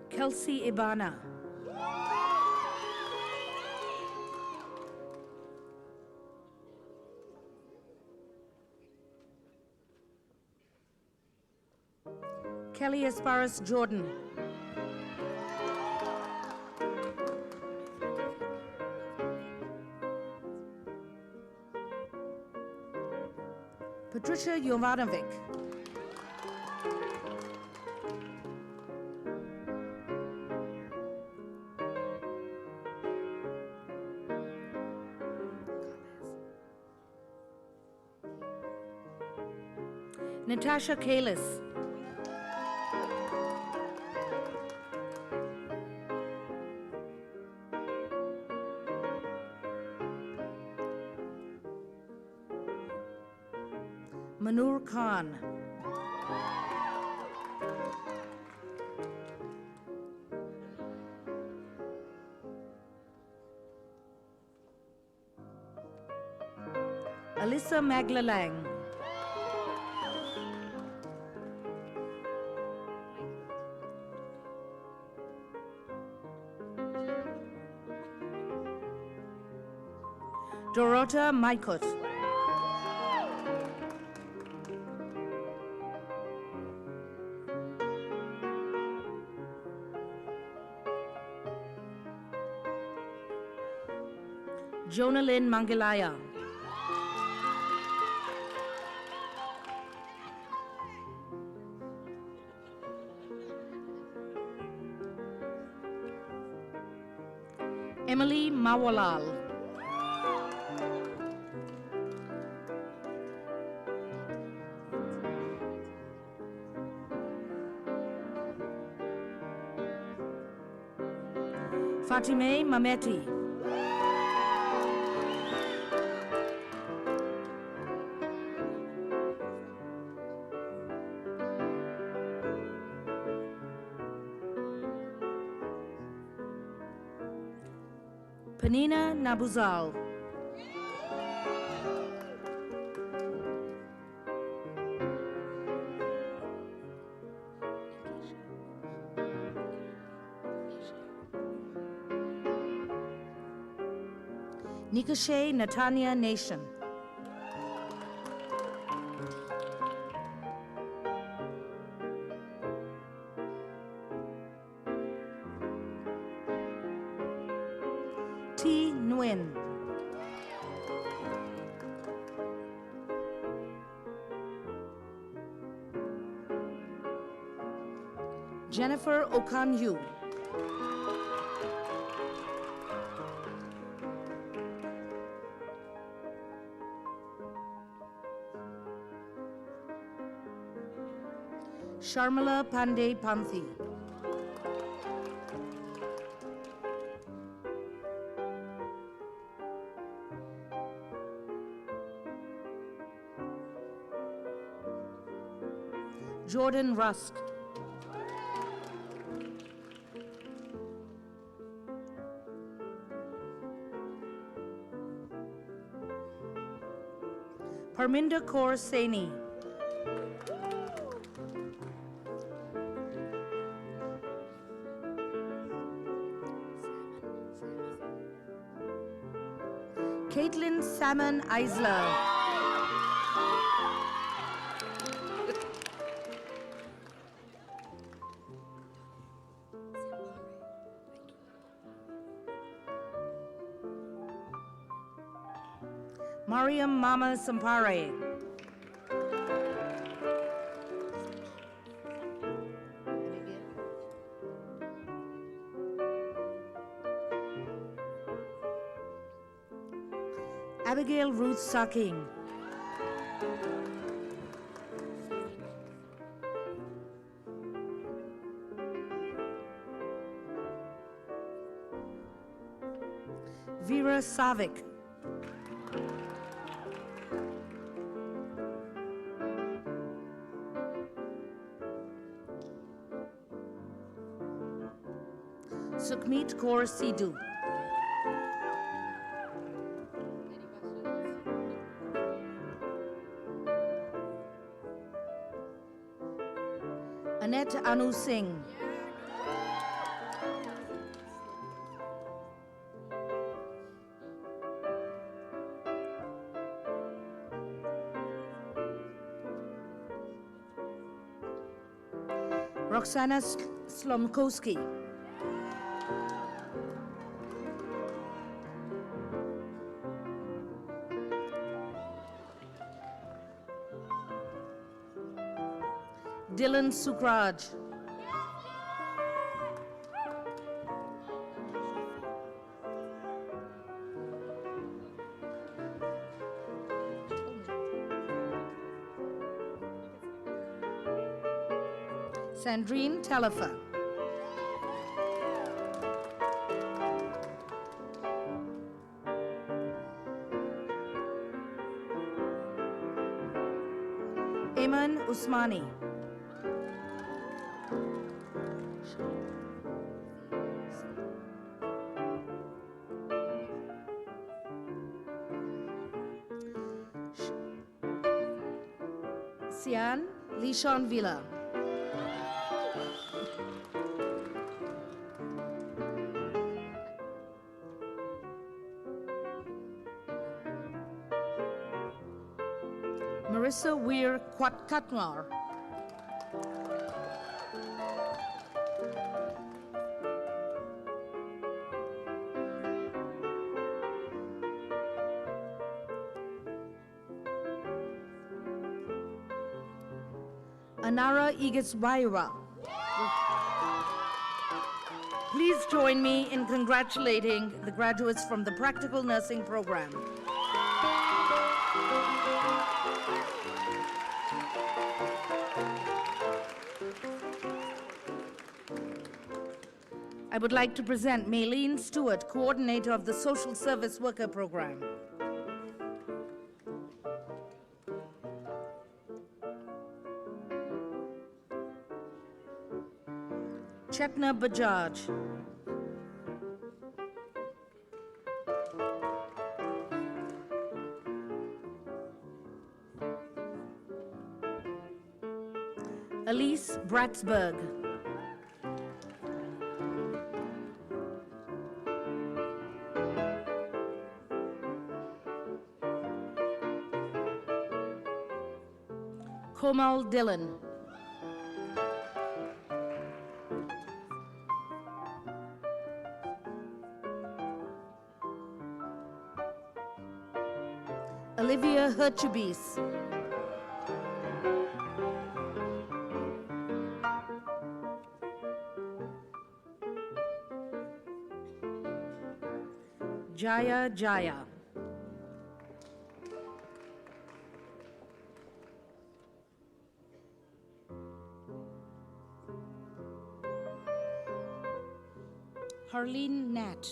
Kelsey Ibana. Kelly Asparas Jordan. Patricia Jovanovic. Natasha Kalis. Manur Khan. Alyssa Maglalang. Dorota Maikut. Jonalyn Mangalaya. Emily Mawalal. Fatime Mameti. Panina Nabuzal. Nikashe Natanya Nation. T. Nguyen. Jennifer Okanyu. Sharmila Pandey Panthi. Jordan Rusk. Parminder Kaur Saini. Caitlin Salmon Eisler. Mariam Mama Sampare. Abigail Ruth Sucking. Vera Savik. Sukhmeet Kaur Sidhu. Annette Anu Singh. Roxana Slomkowski. Dylan Sukraj. Sandrine Telefer. Ayman Usmani. Sian Lishon Villa. Marissa Weir Kutnar. Anara Igiswaira. Please join me in congratulating the graduates from the Practical Nursing Program. I would like to present Maylene Stewart, coordinator of the Social Service Worker Program. Chetna Bajaj. Elise Bratsberg. Komal Dillon. Olivia Herchubis. Jaya Jaya. Harleen Nat.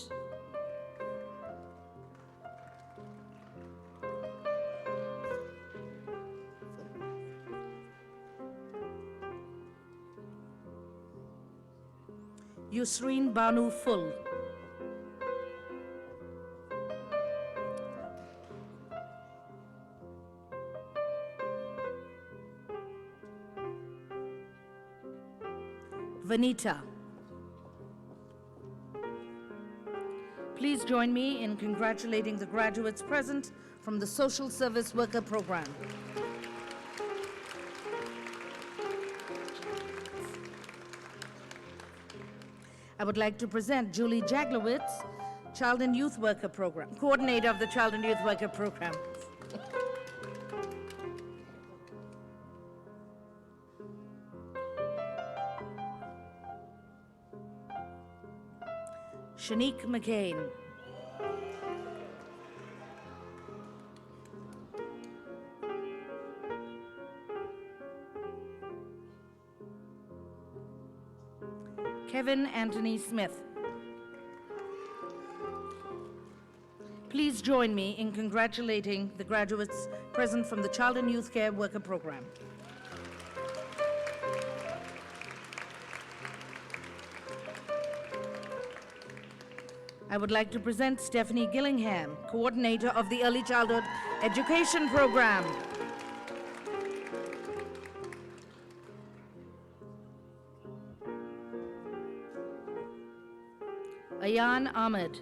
Yusreen Banu Full. Vanita. Please join me in congratulating the graduates present from the Social Service Worker Program. I would like to present Julie Jaglowitz, Child and Youth Worker Program, coordinator of the Child and Youth Worker Program. Shanique McCain. Kevin Anthony Smith. Please join me in congratulating the graduates present from the Child and Youth Care Worker Program. I would like to present Stephanie Gillingham, coordinator of the Early Childhood Education Program. Ayan Ahmed.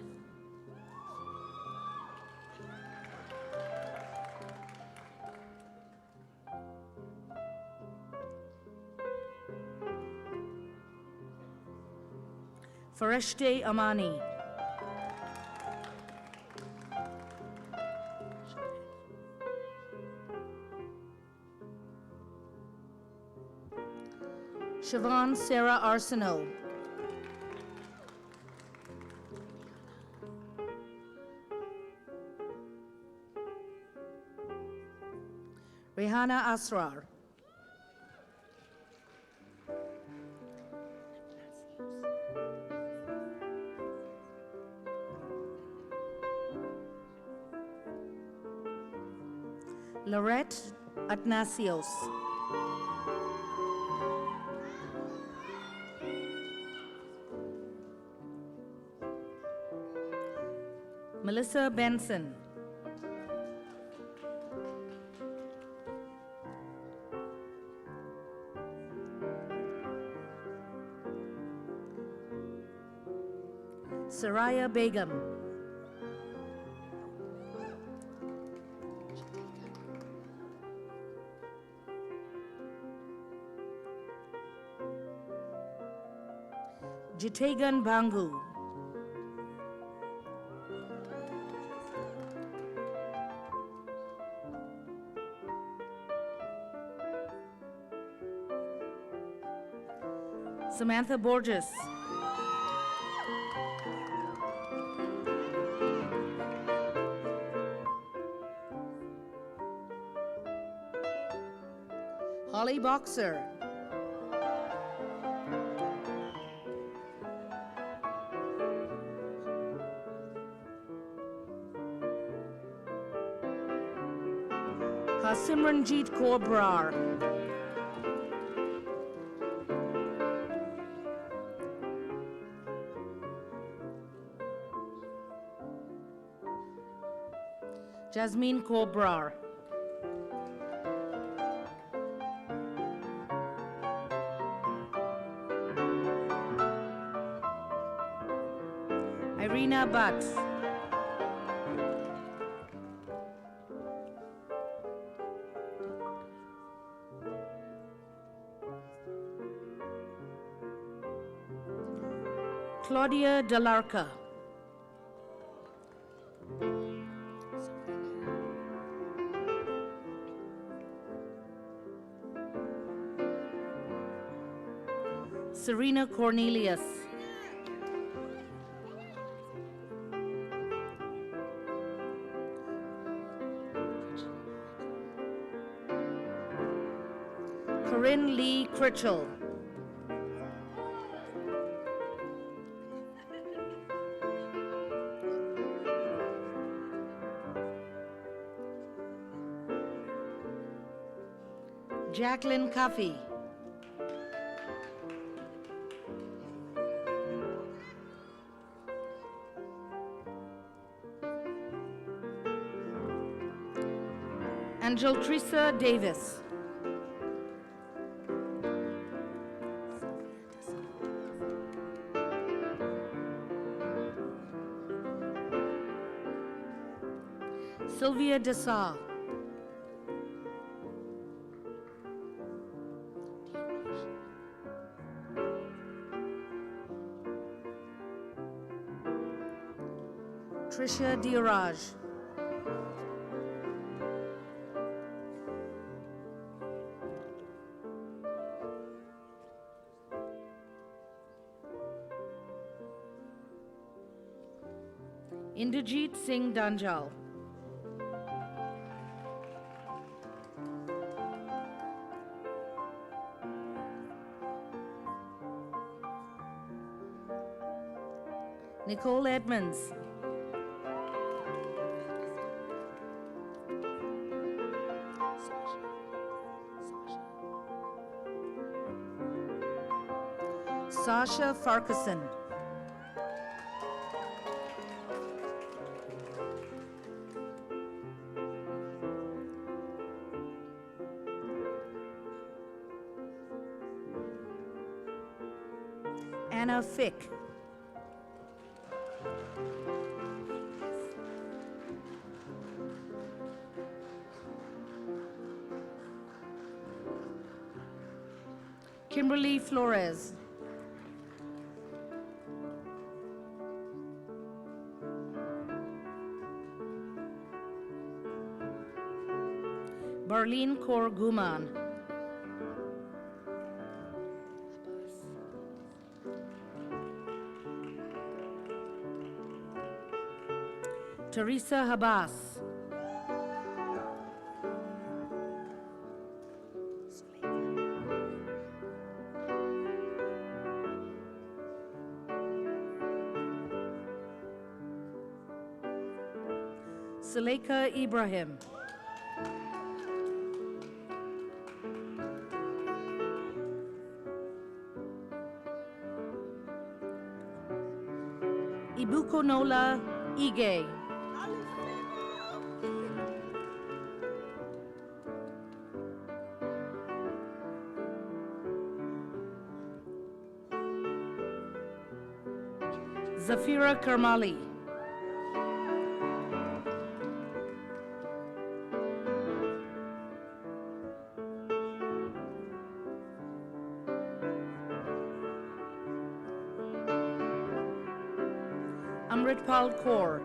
Fareshte Amani. Siobhan Sarah Arsenault. Rehana Asrar. Lorette Atnasios. Melissa Benson. Saraya Begum. Jitegan Bangu. Samantha Borges. Holly Boxer. Simranjeet Kaur Brar. Jasmine Kaur Brar. Irina Butt. Claudia Delarca. Serena Cornelius. Corinne Lee Critchell. Jacqueline Cuffey. Angel Teresa Davis. Sylvia Dessau. Tricia Diraj. Inderjeet Singh Danjal. Nicole Edmonds. Sasha Farquharson. Anna Fick. Kimberly Flores. Barlene Kaur Guman. Teresa Habas. Suleika Ibrahim. Ibukonola Ige. Zafira Karmali. Amritpal Kaur.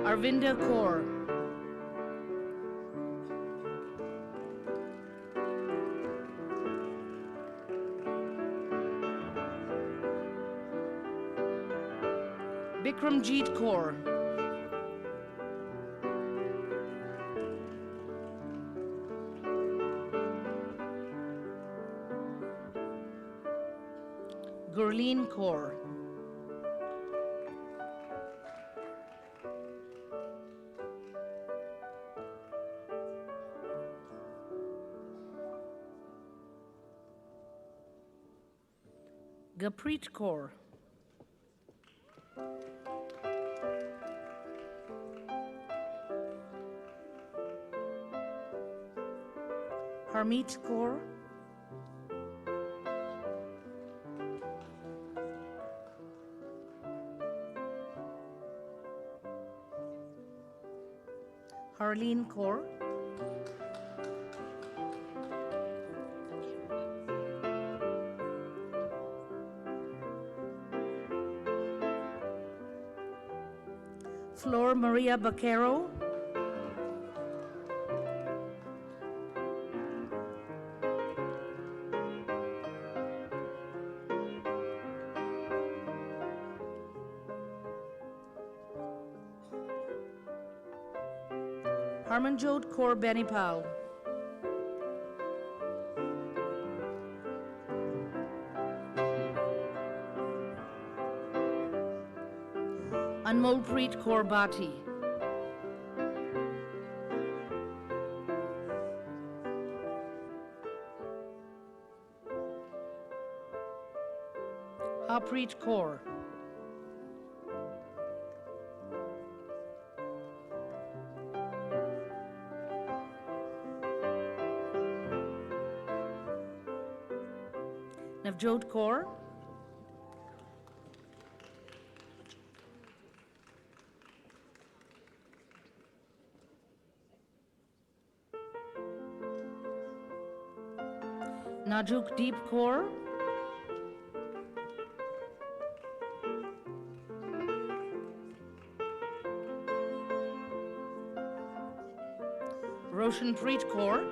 Arvinder Kaur. Bikramjeet Kaur. Gurleen Kaur. Gurpreet Kaur. Harmeet Kaur. Harleen Kaur. Flor Maria Baquero. Harmanjot Kaur Benipal. Anmolpreet Kaur Bhati. Harpreet Kaur. Navjot Kaur. Najuk Deep Kaur. Roshanpreet Kaur.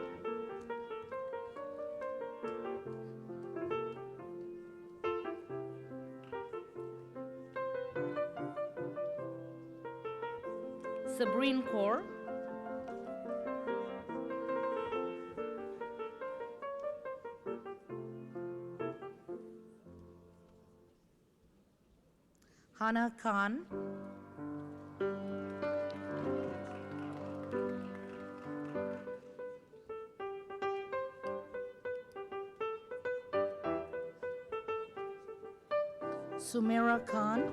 Sabreen Kaur. Hana Khan. Sumera Khan.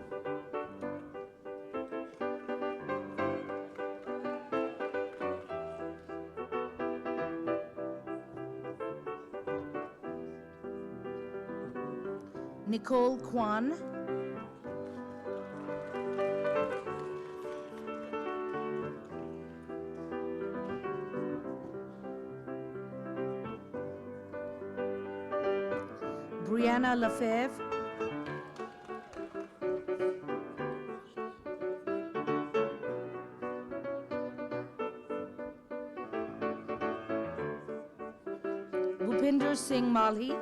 Nicole Kwan. Brianna Lefebvre. Bhupinder Singh Malhi.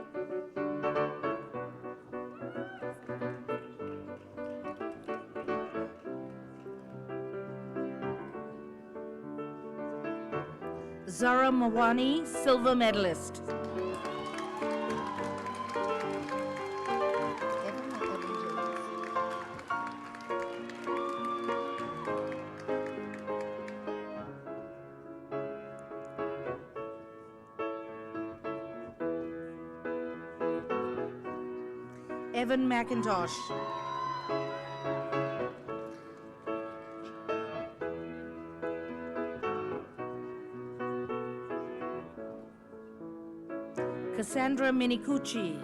Zara Mawani, silver medalist. Evan McIntosh. Cassandra Minicucci.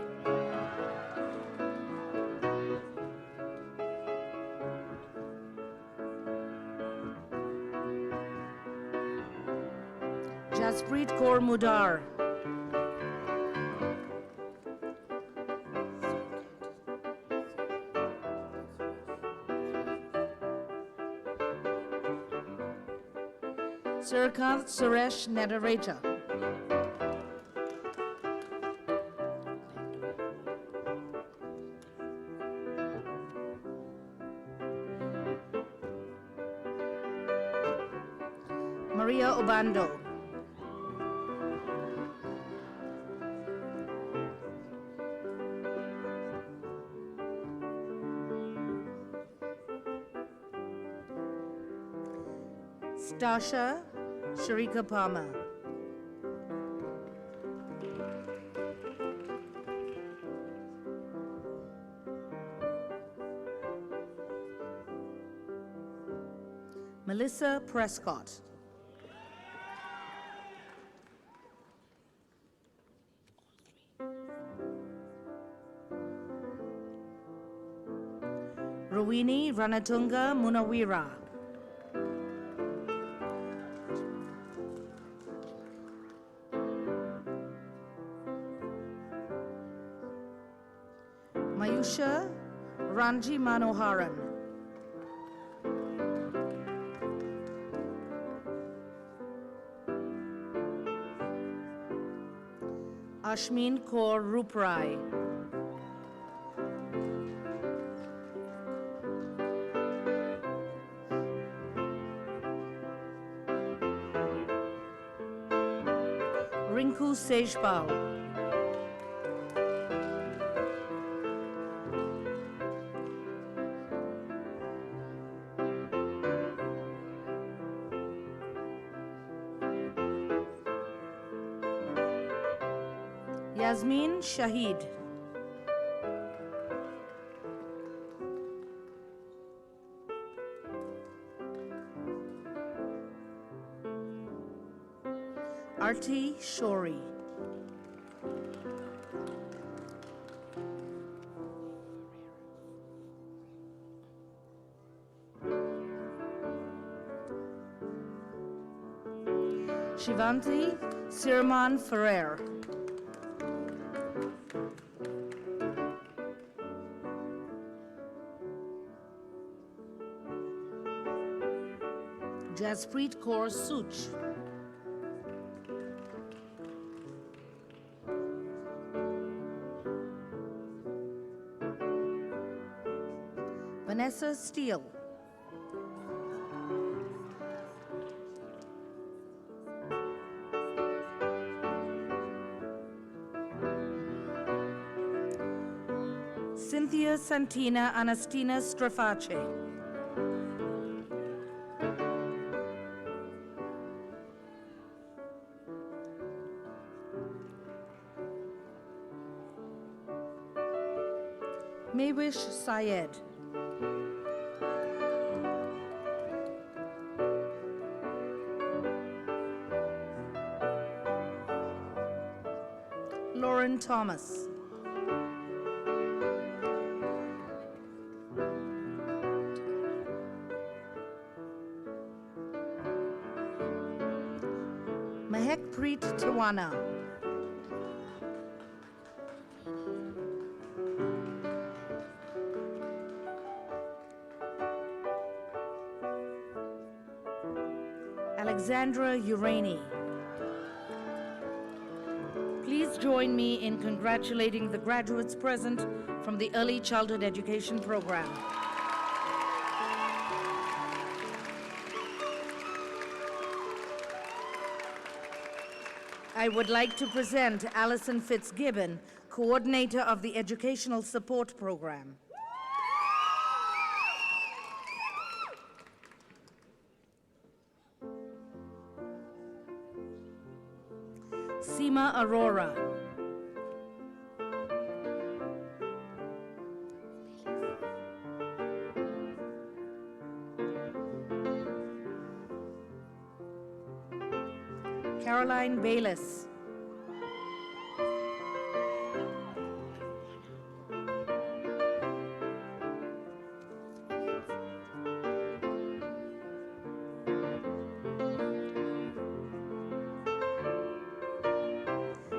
Jaspreet Kaur Mudar. Surkant Suresh Nadareja. Maria Obando. Stasha Sharika Palmer. Melissa Prescott. Rowini Ranatunga Munawira. Mayusha Ranji Manoharan. Ashmin Kaur Ruprai. Rinku Sejpal. Yasmin Shahid. Arti Shori. Shivanti Sirman Ferrer. Jaspreet Kaur Such. Vanessa Steele. Cynthia Santina Anastina Straface. Maywish Syed. Lauren Thomas. Mahekpreet Tawana. Alexandra Urani. Please join me in congratulating the graduates present from the Early Childhood Education Program. I would like to present Alison Fitzgibbon, Coordinator of the Educational Support Program. Seema Arora. Caroline Bayless.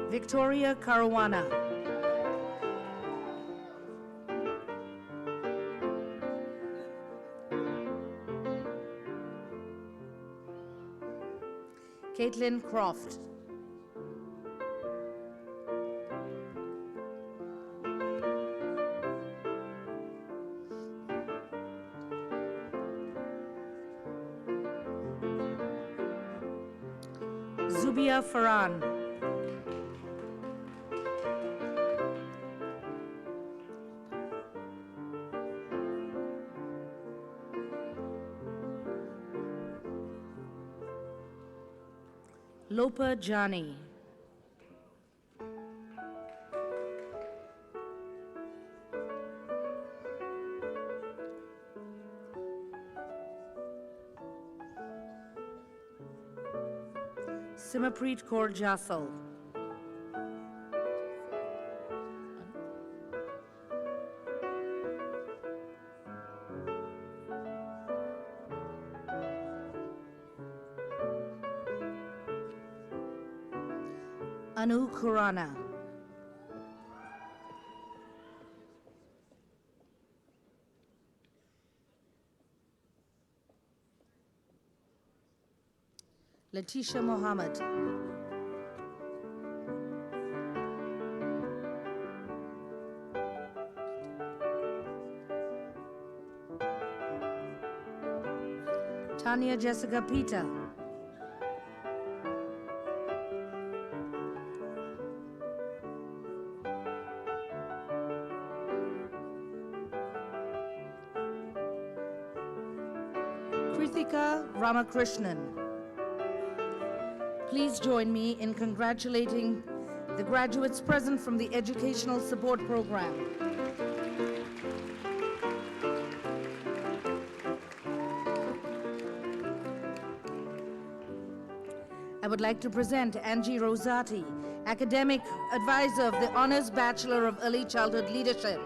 Victoria Caruana. Caitlin Croft. Zubia Farhan. Lopa Jani. Simapreet Kaur Jasal. Anu Khurana. Letitia Mohammed. Tanya Jessica Peter. Krithika Ramakrishnan. Please join me in congratulating the graduates present from the Educational Support Program. I would like to present Angie Rosati, Academic Advisor of the Honors Bachelor of Early Childhood Leadership.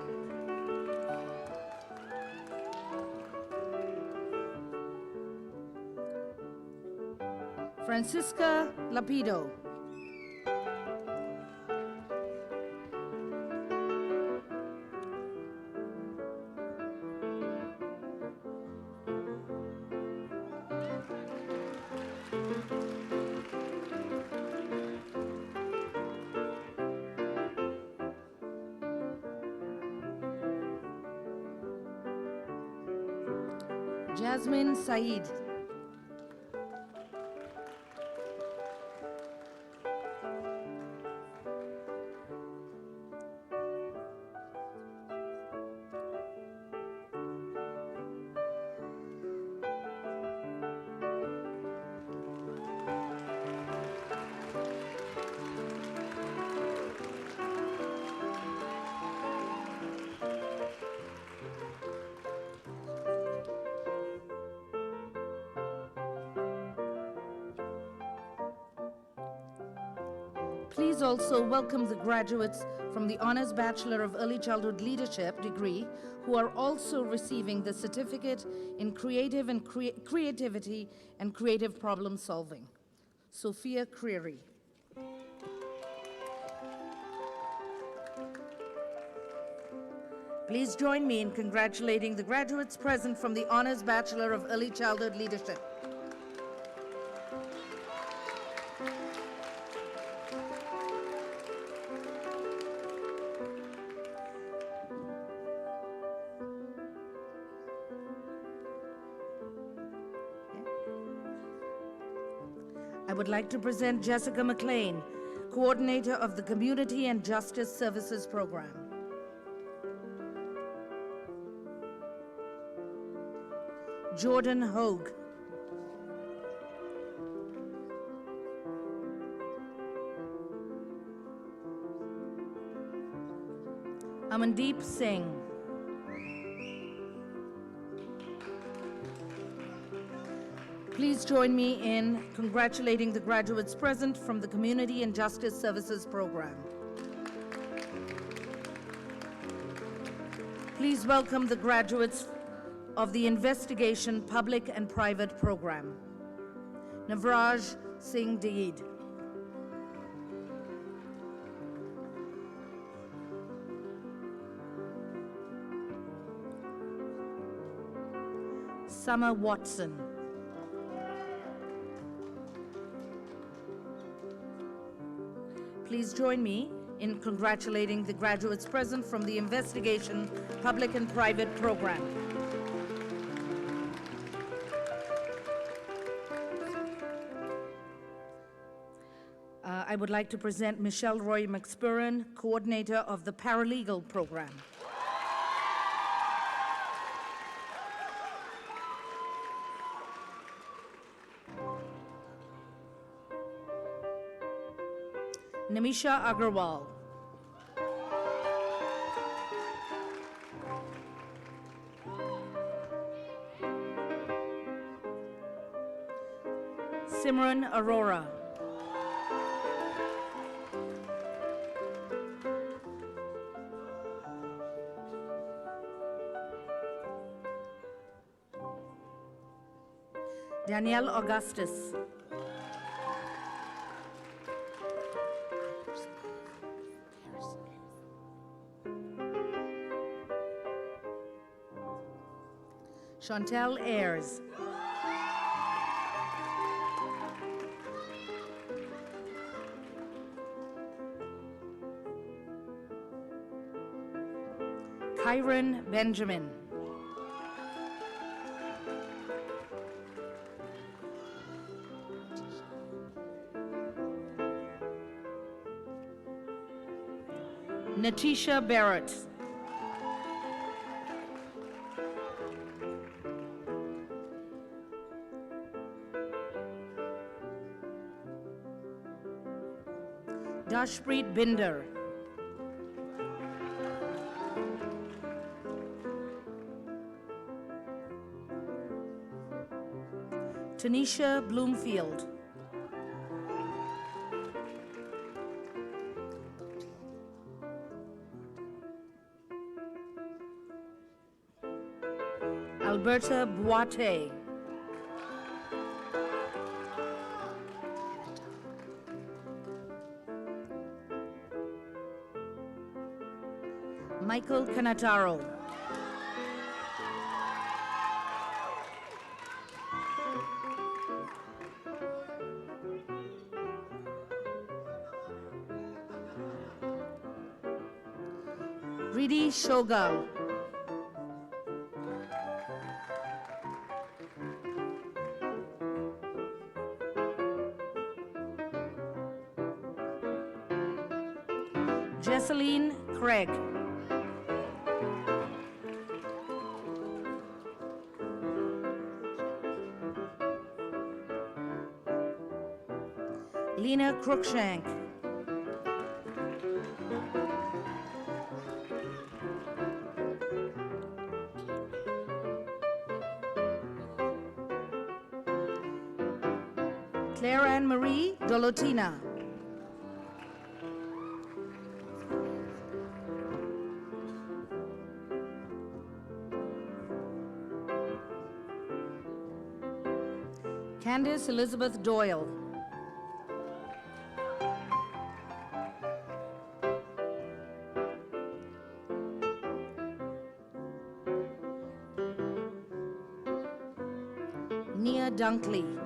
Francisca Lapido. Jasmine Saeed. Please also welcome the graduates from the Honors Bachelor of Early Childhood Leadership degree who are also receiving the Certificate in Creativity and Creative Problem Solving. Sophia Creary. Please join me in congratulating the graduates present from the Honors Bachelor of Early Childhood Leadership. I would like to present Jessica McLean, Coordinator of the Community and Justice Services Program. Jordan Hogue. Amandeep Singh. Please join me in congratulating the graduates present from the Community and Justice Services Program. Please welcome the graduates of the Investigation Public and Private Program. Navraj Singh Deed. Summer Watson. Please join me in congratulating the graduates present from the Investigation Public and Private Program. I would like to present Michelle Roy McSpurin, coordinator of the Paralegal Program. Namisha Agarwal. Simran Arora. Danielle Augustus. Chantel Ayers. Kyron Benjamin. Natisha Barrett. Dashpreet Binder. Tanisha Bloomfield. Alberta Boite. Michael Canataro. Ridi Shogal. Jesseline Craig. Lena Cruikshank. Claire Anne Marie Dolotina. Candice Elizabeth Doyle. Nia Dunkley.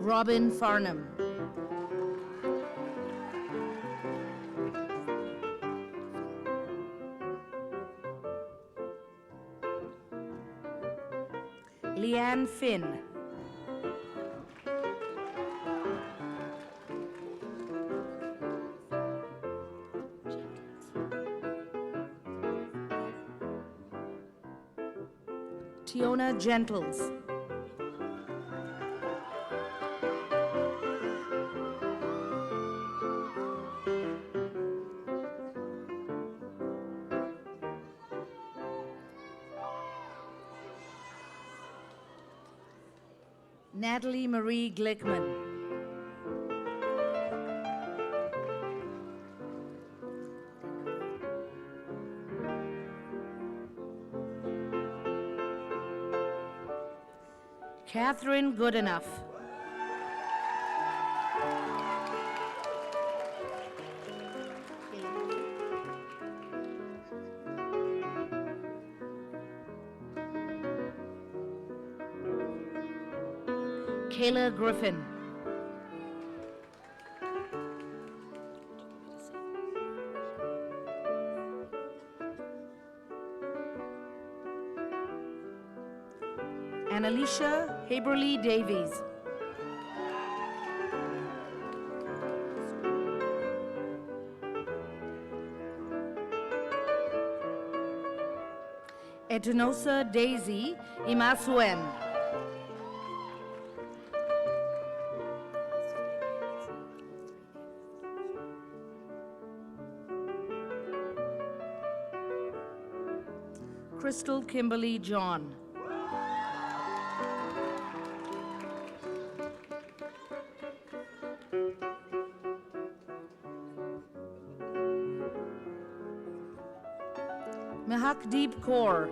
Robin Farnham. Leanne Finn. Tiona Gentles. Natalie Marie Glickman. Catherine Goodenough. Kayla Griffin. Annalicia Haberly Davies. Etinosa Daisy Imasuen. Crystal Kimberly John. Mehakdeep Kaur.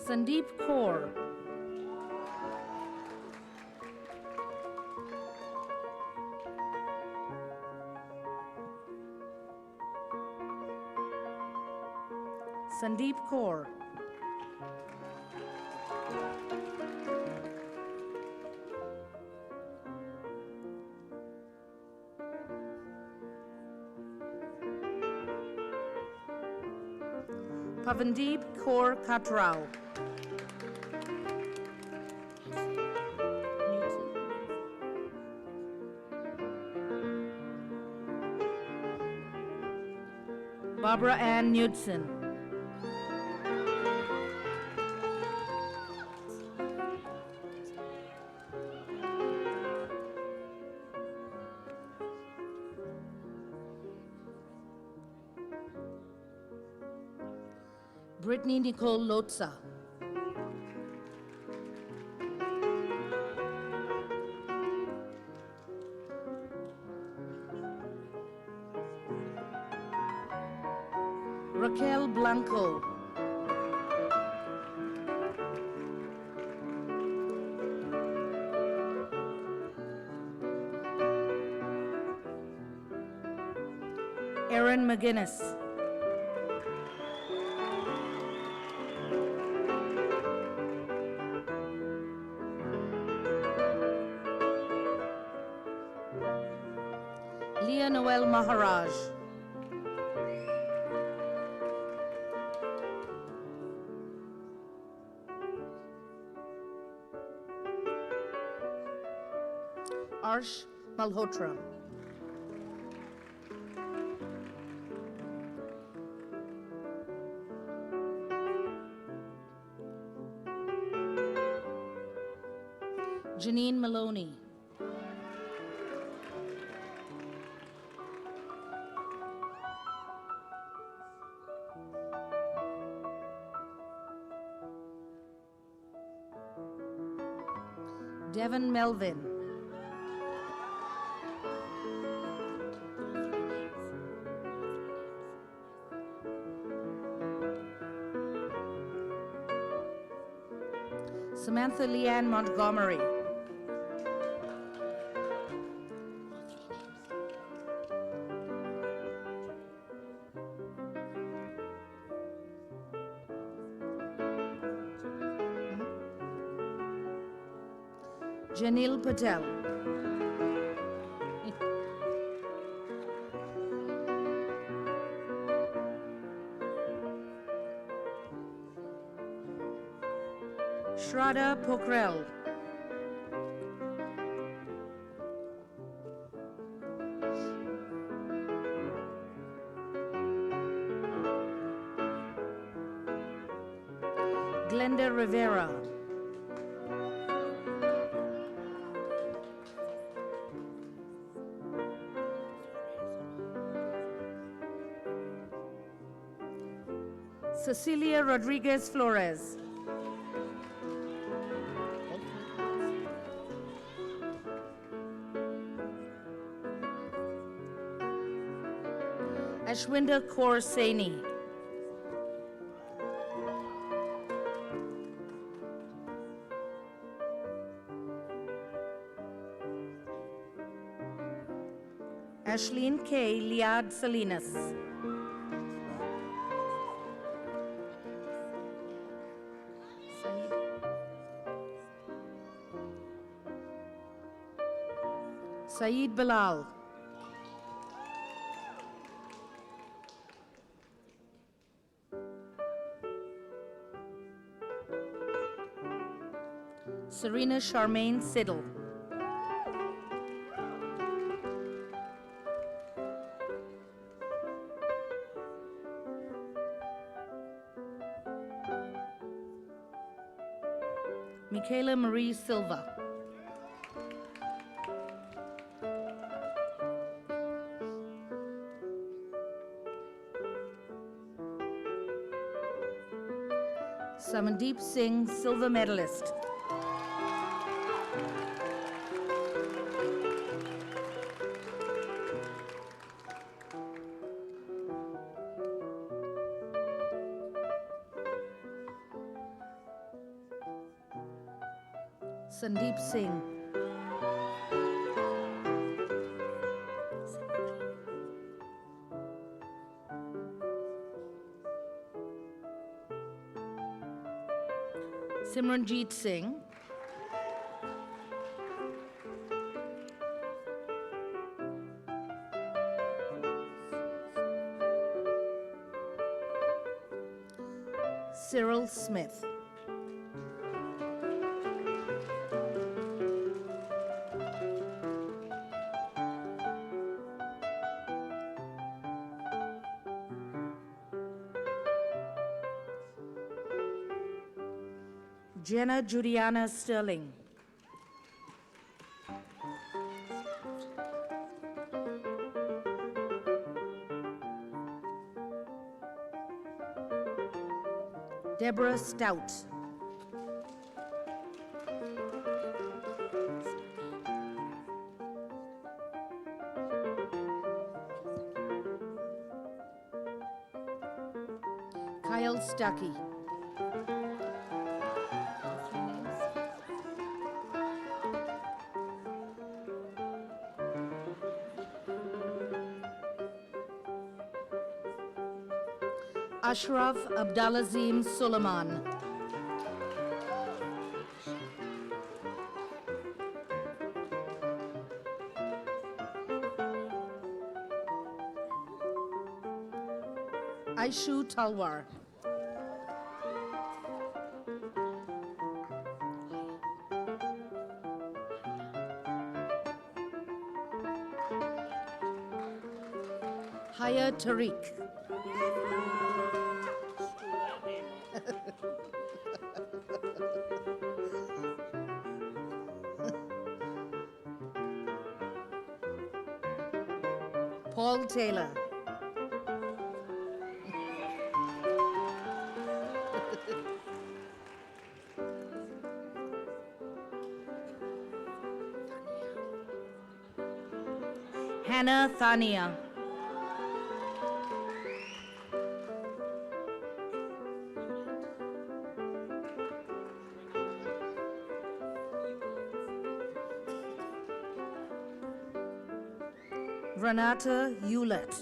Sandeep Kaur. Sandeep Kaur. Pavandeep Kaur Katrao. Barbara Ann Knudsen. Brittany Nicole Lotza. Raquel Blanco. Erin McGinnis. Leah Noel Maharaj. Arsh Malhotra. Janine Maloney. Devin Melvin. Samantha Leanne Montgomery. Janil Patel. Shraddha Pokhrel. Glenda Rivera. Cecilia Rodriguez Flores. Ashwinda Kaur Saini. Ashleen K. Liad Salinas. Saeed Bilal. Serena Charmaine Siddle. Michaela Marie Silva. Samandeep Singh, silver medalist. Sandeep Singh. Simranjeet Singh. Cyril Smith. Jenna Juliana Sterling. Deborah Stout. Kyle Stuckey. Ashraf Abdalazim Suleiman. Aishu Talwar. Haya Tariq. Paul Taylor. Hannah Thania. Renata Hewlett.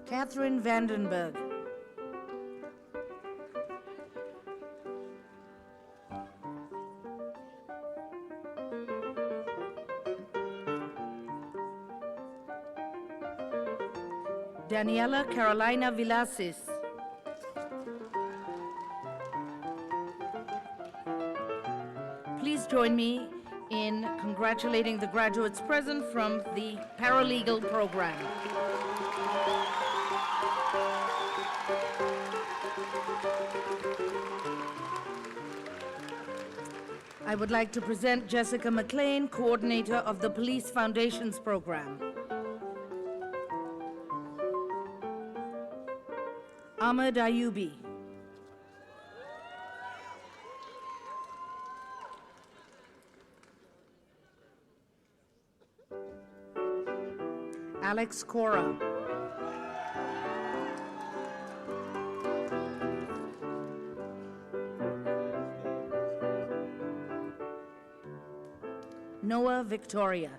Catherine Vandenberg. Daniela Carolina Villasis. Please join me in congratulating the graduates present from the paralegal program. I would like to present Jessica McLean, coordinator of the Police Foundations program. Ahmed Ayubi. Alex Cora. Noah Victoria.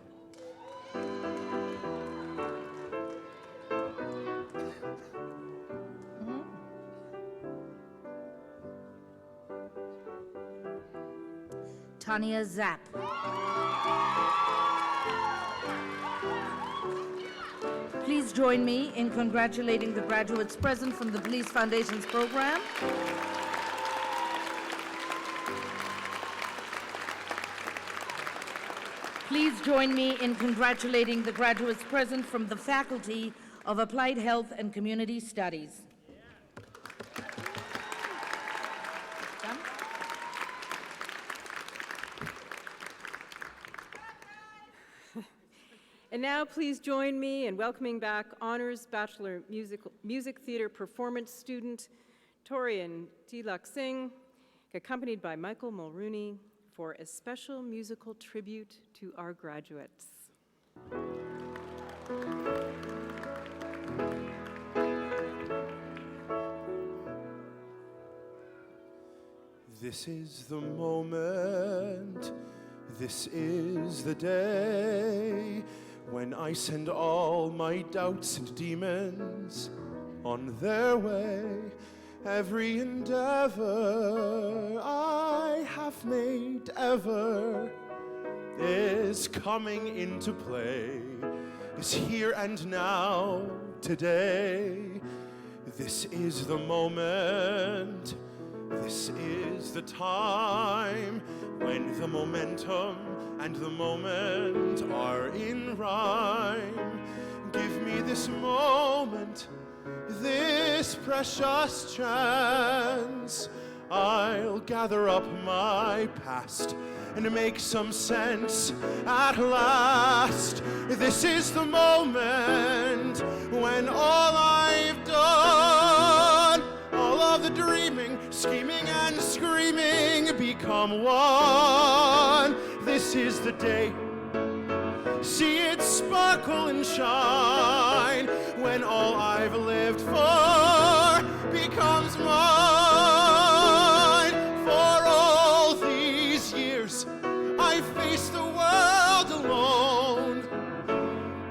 Tanya Zapp. Please join me in congratulating the graduates present from the Police Foundation's program. Please join me in congratulating the graduates present from the Faculty of Applied Health and Community Studies. And now please join me in welcoming back Honors Bachelor Music Theatre Performance student Torian Tilak Singh, accompanied by Michael Mulrooney, for a special musical tribute to our graduates. This is the moment, this is the day, when I send all my doubts and demons on their way. Every endeavor I have made ever is coming into play, is here and now, today. This is the moment, this is the time, when the momentum and the moment are in rhyme. Give me this moment, this precious chance. I'll gather up my past and make some sense at last. This is the moment when all I've done, all of the dreaming, scheming and screaming become one. This is the day, see it sparkle and shine, when all I've lived for becomes mine. For all these years I faced the world alone,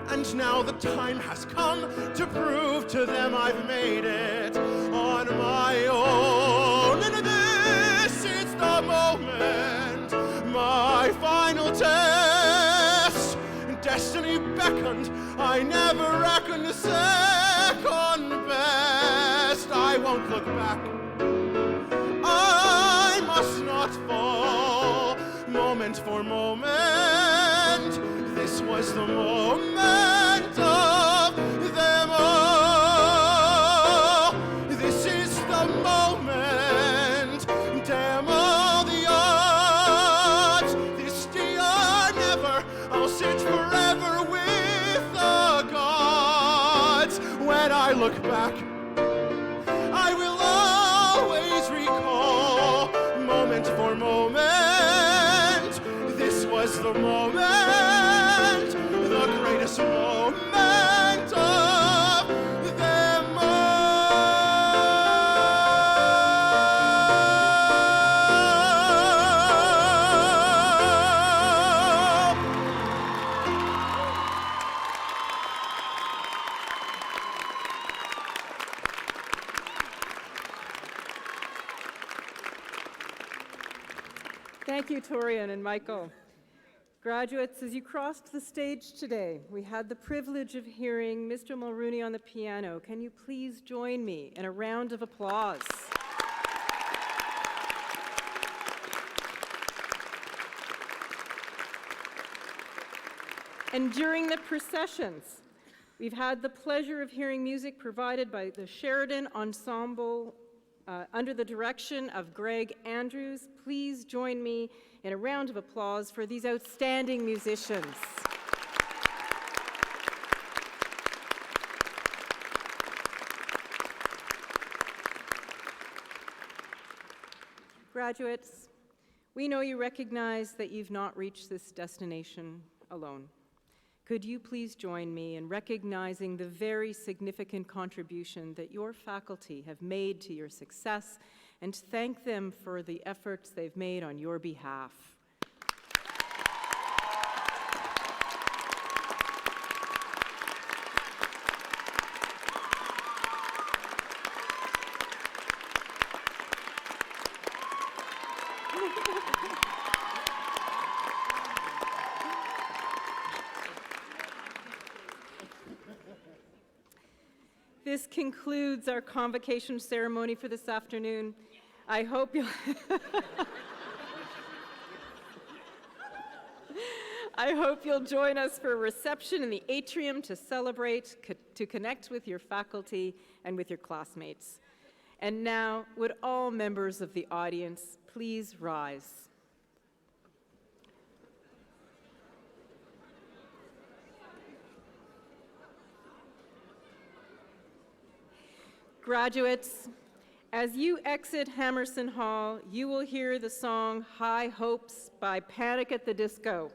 and now the time has come to prove to them I've made it on my own. And this is the moment, my final test. Destiny beckoned, I never reckoned second best. I won't look back, I must not fall. Moment for moment, this was the moment of them all. This is the moment, damn all the odds. This day or never, I'll sit forever with the gods. When I look back, I will always recall, moment for moment, this was the moment, the greatest moment of them all. Thank you, Torian and Michael. Graduates, as you crossed the stage today, we had the privilege of hearing Mr. Mulrooney on the piano. Can you please join me in a round of applause? And during the processions, we've had the pleasure of hearing music provided by the Sheridan Ensemble under the direction of Greg Andrews. Please join me in a round of applause for these outstanding musicians. Graduates, we know you recognize that you've not reached this destination alone. Could you please join me in recognizing the very significant contribution that your faculty have made to your success, and thank them for the efforts they've made on your behalf. This concludes our convocation ceremony for this afternoon. I hope you'll I hope you'll join us for a reception in the atrium to celebrate, to connect with your faculty and with your classmates. And now, would all members of the audience please rise? Graduates, as you exit Hammerson Hall, you will hear the song High Hopes by Panic at the Disco.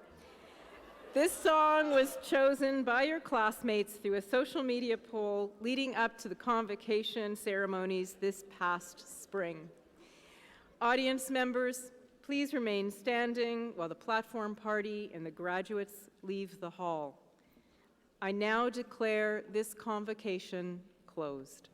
This song was chosen by your classmates through a social media poll leading up to the convocation ceremonies this past spring. Audience members, please remain standing while the platform party and the graduates leave the hall. I now declare this convocation closed.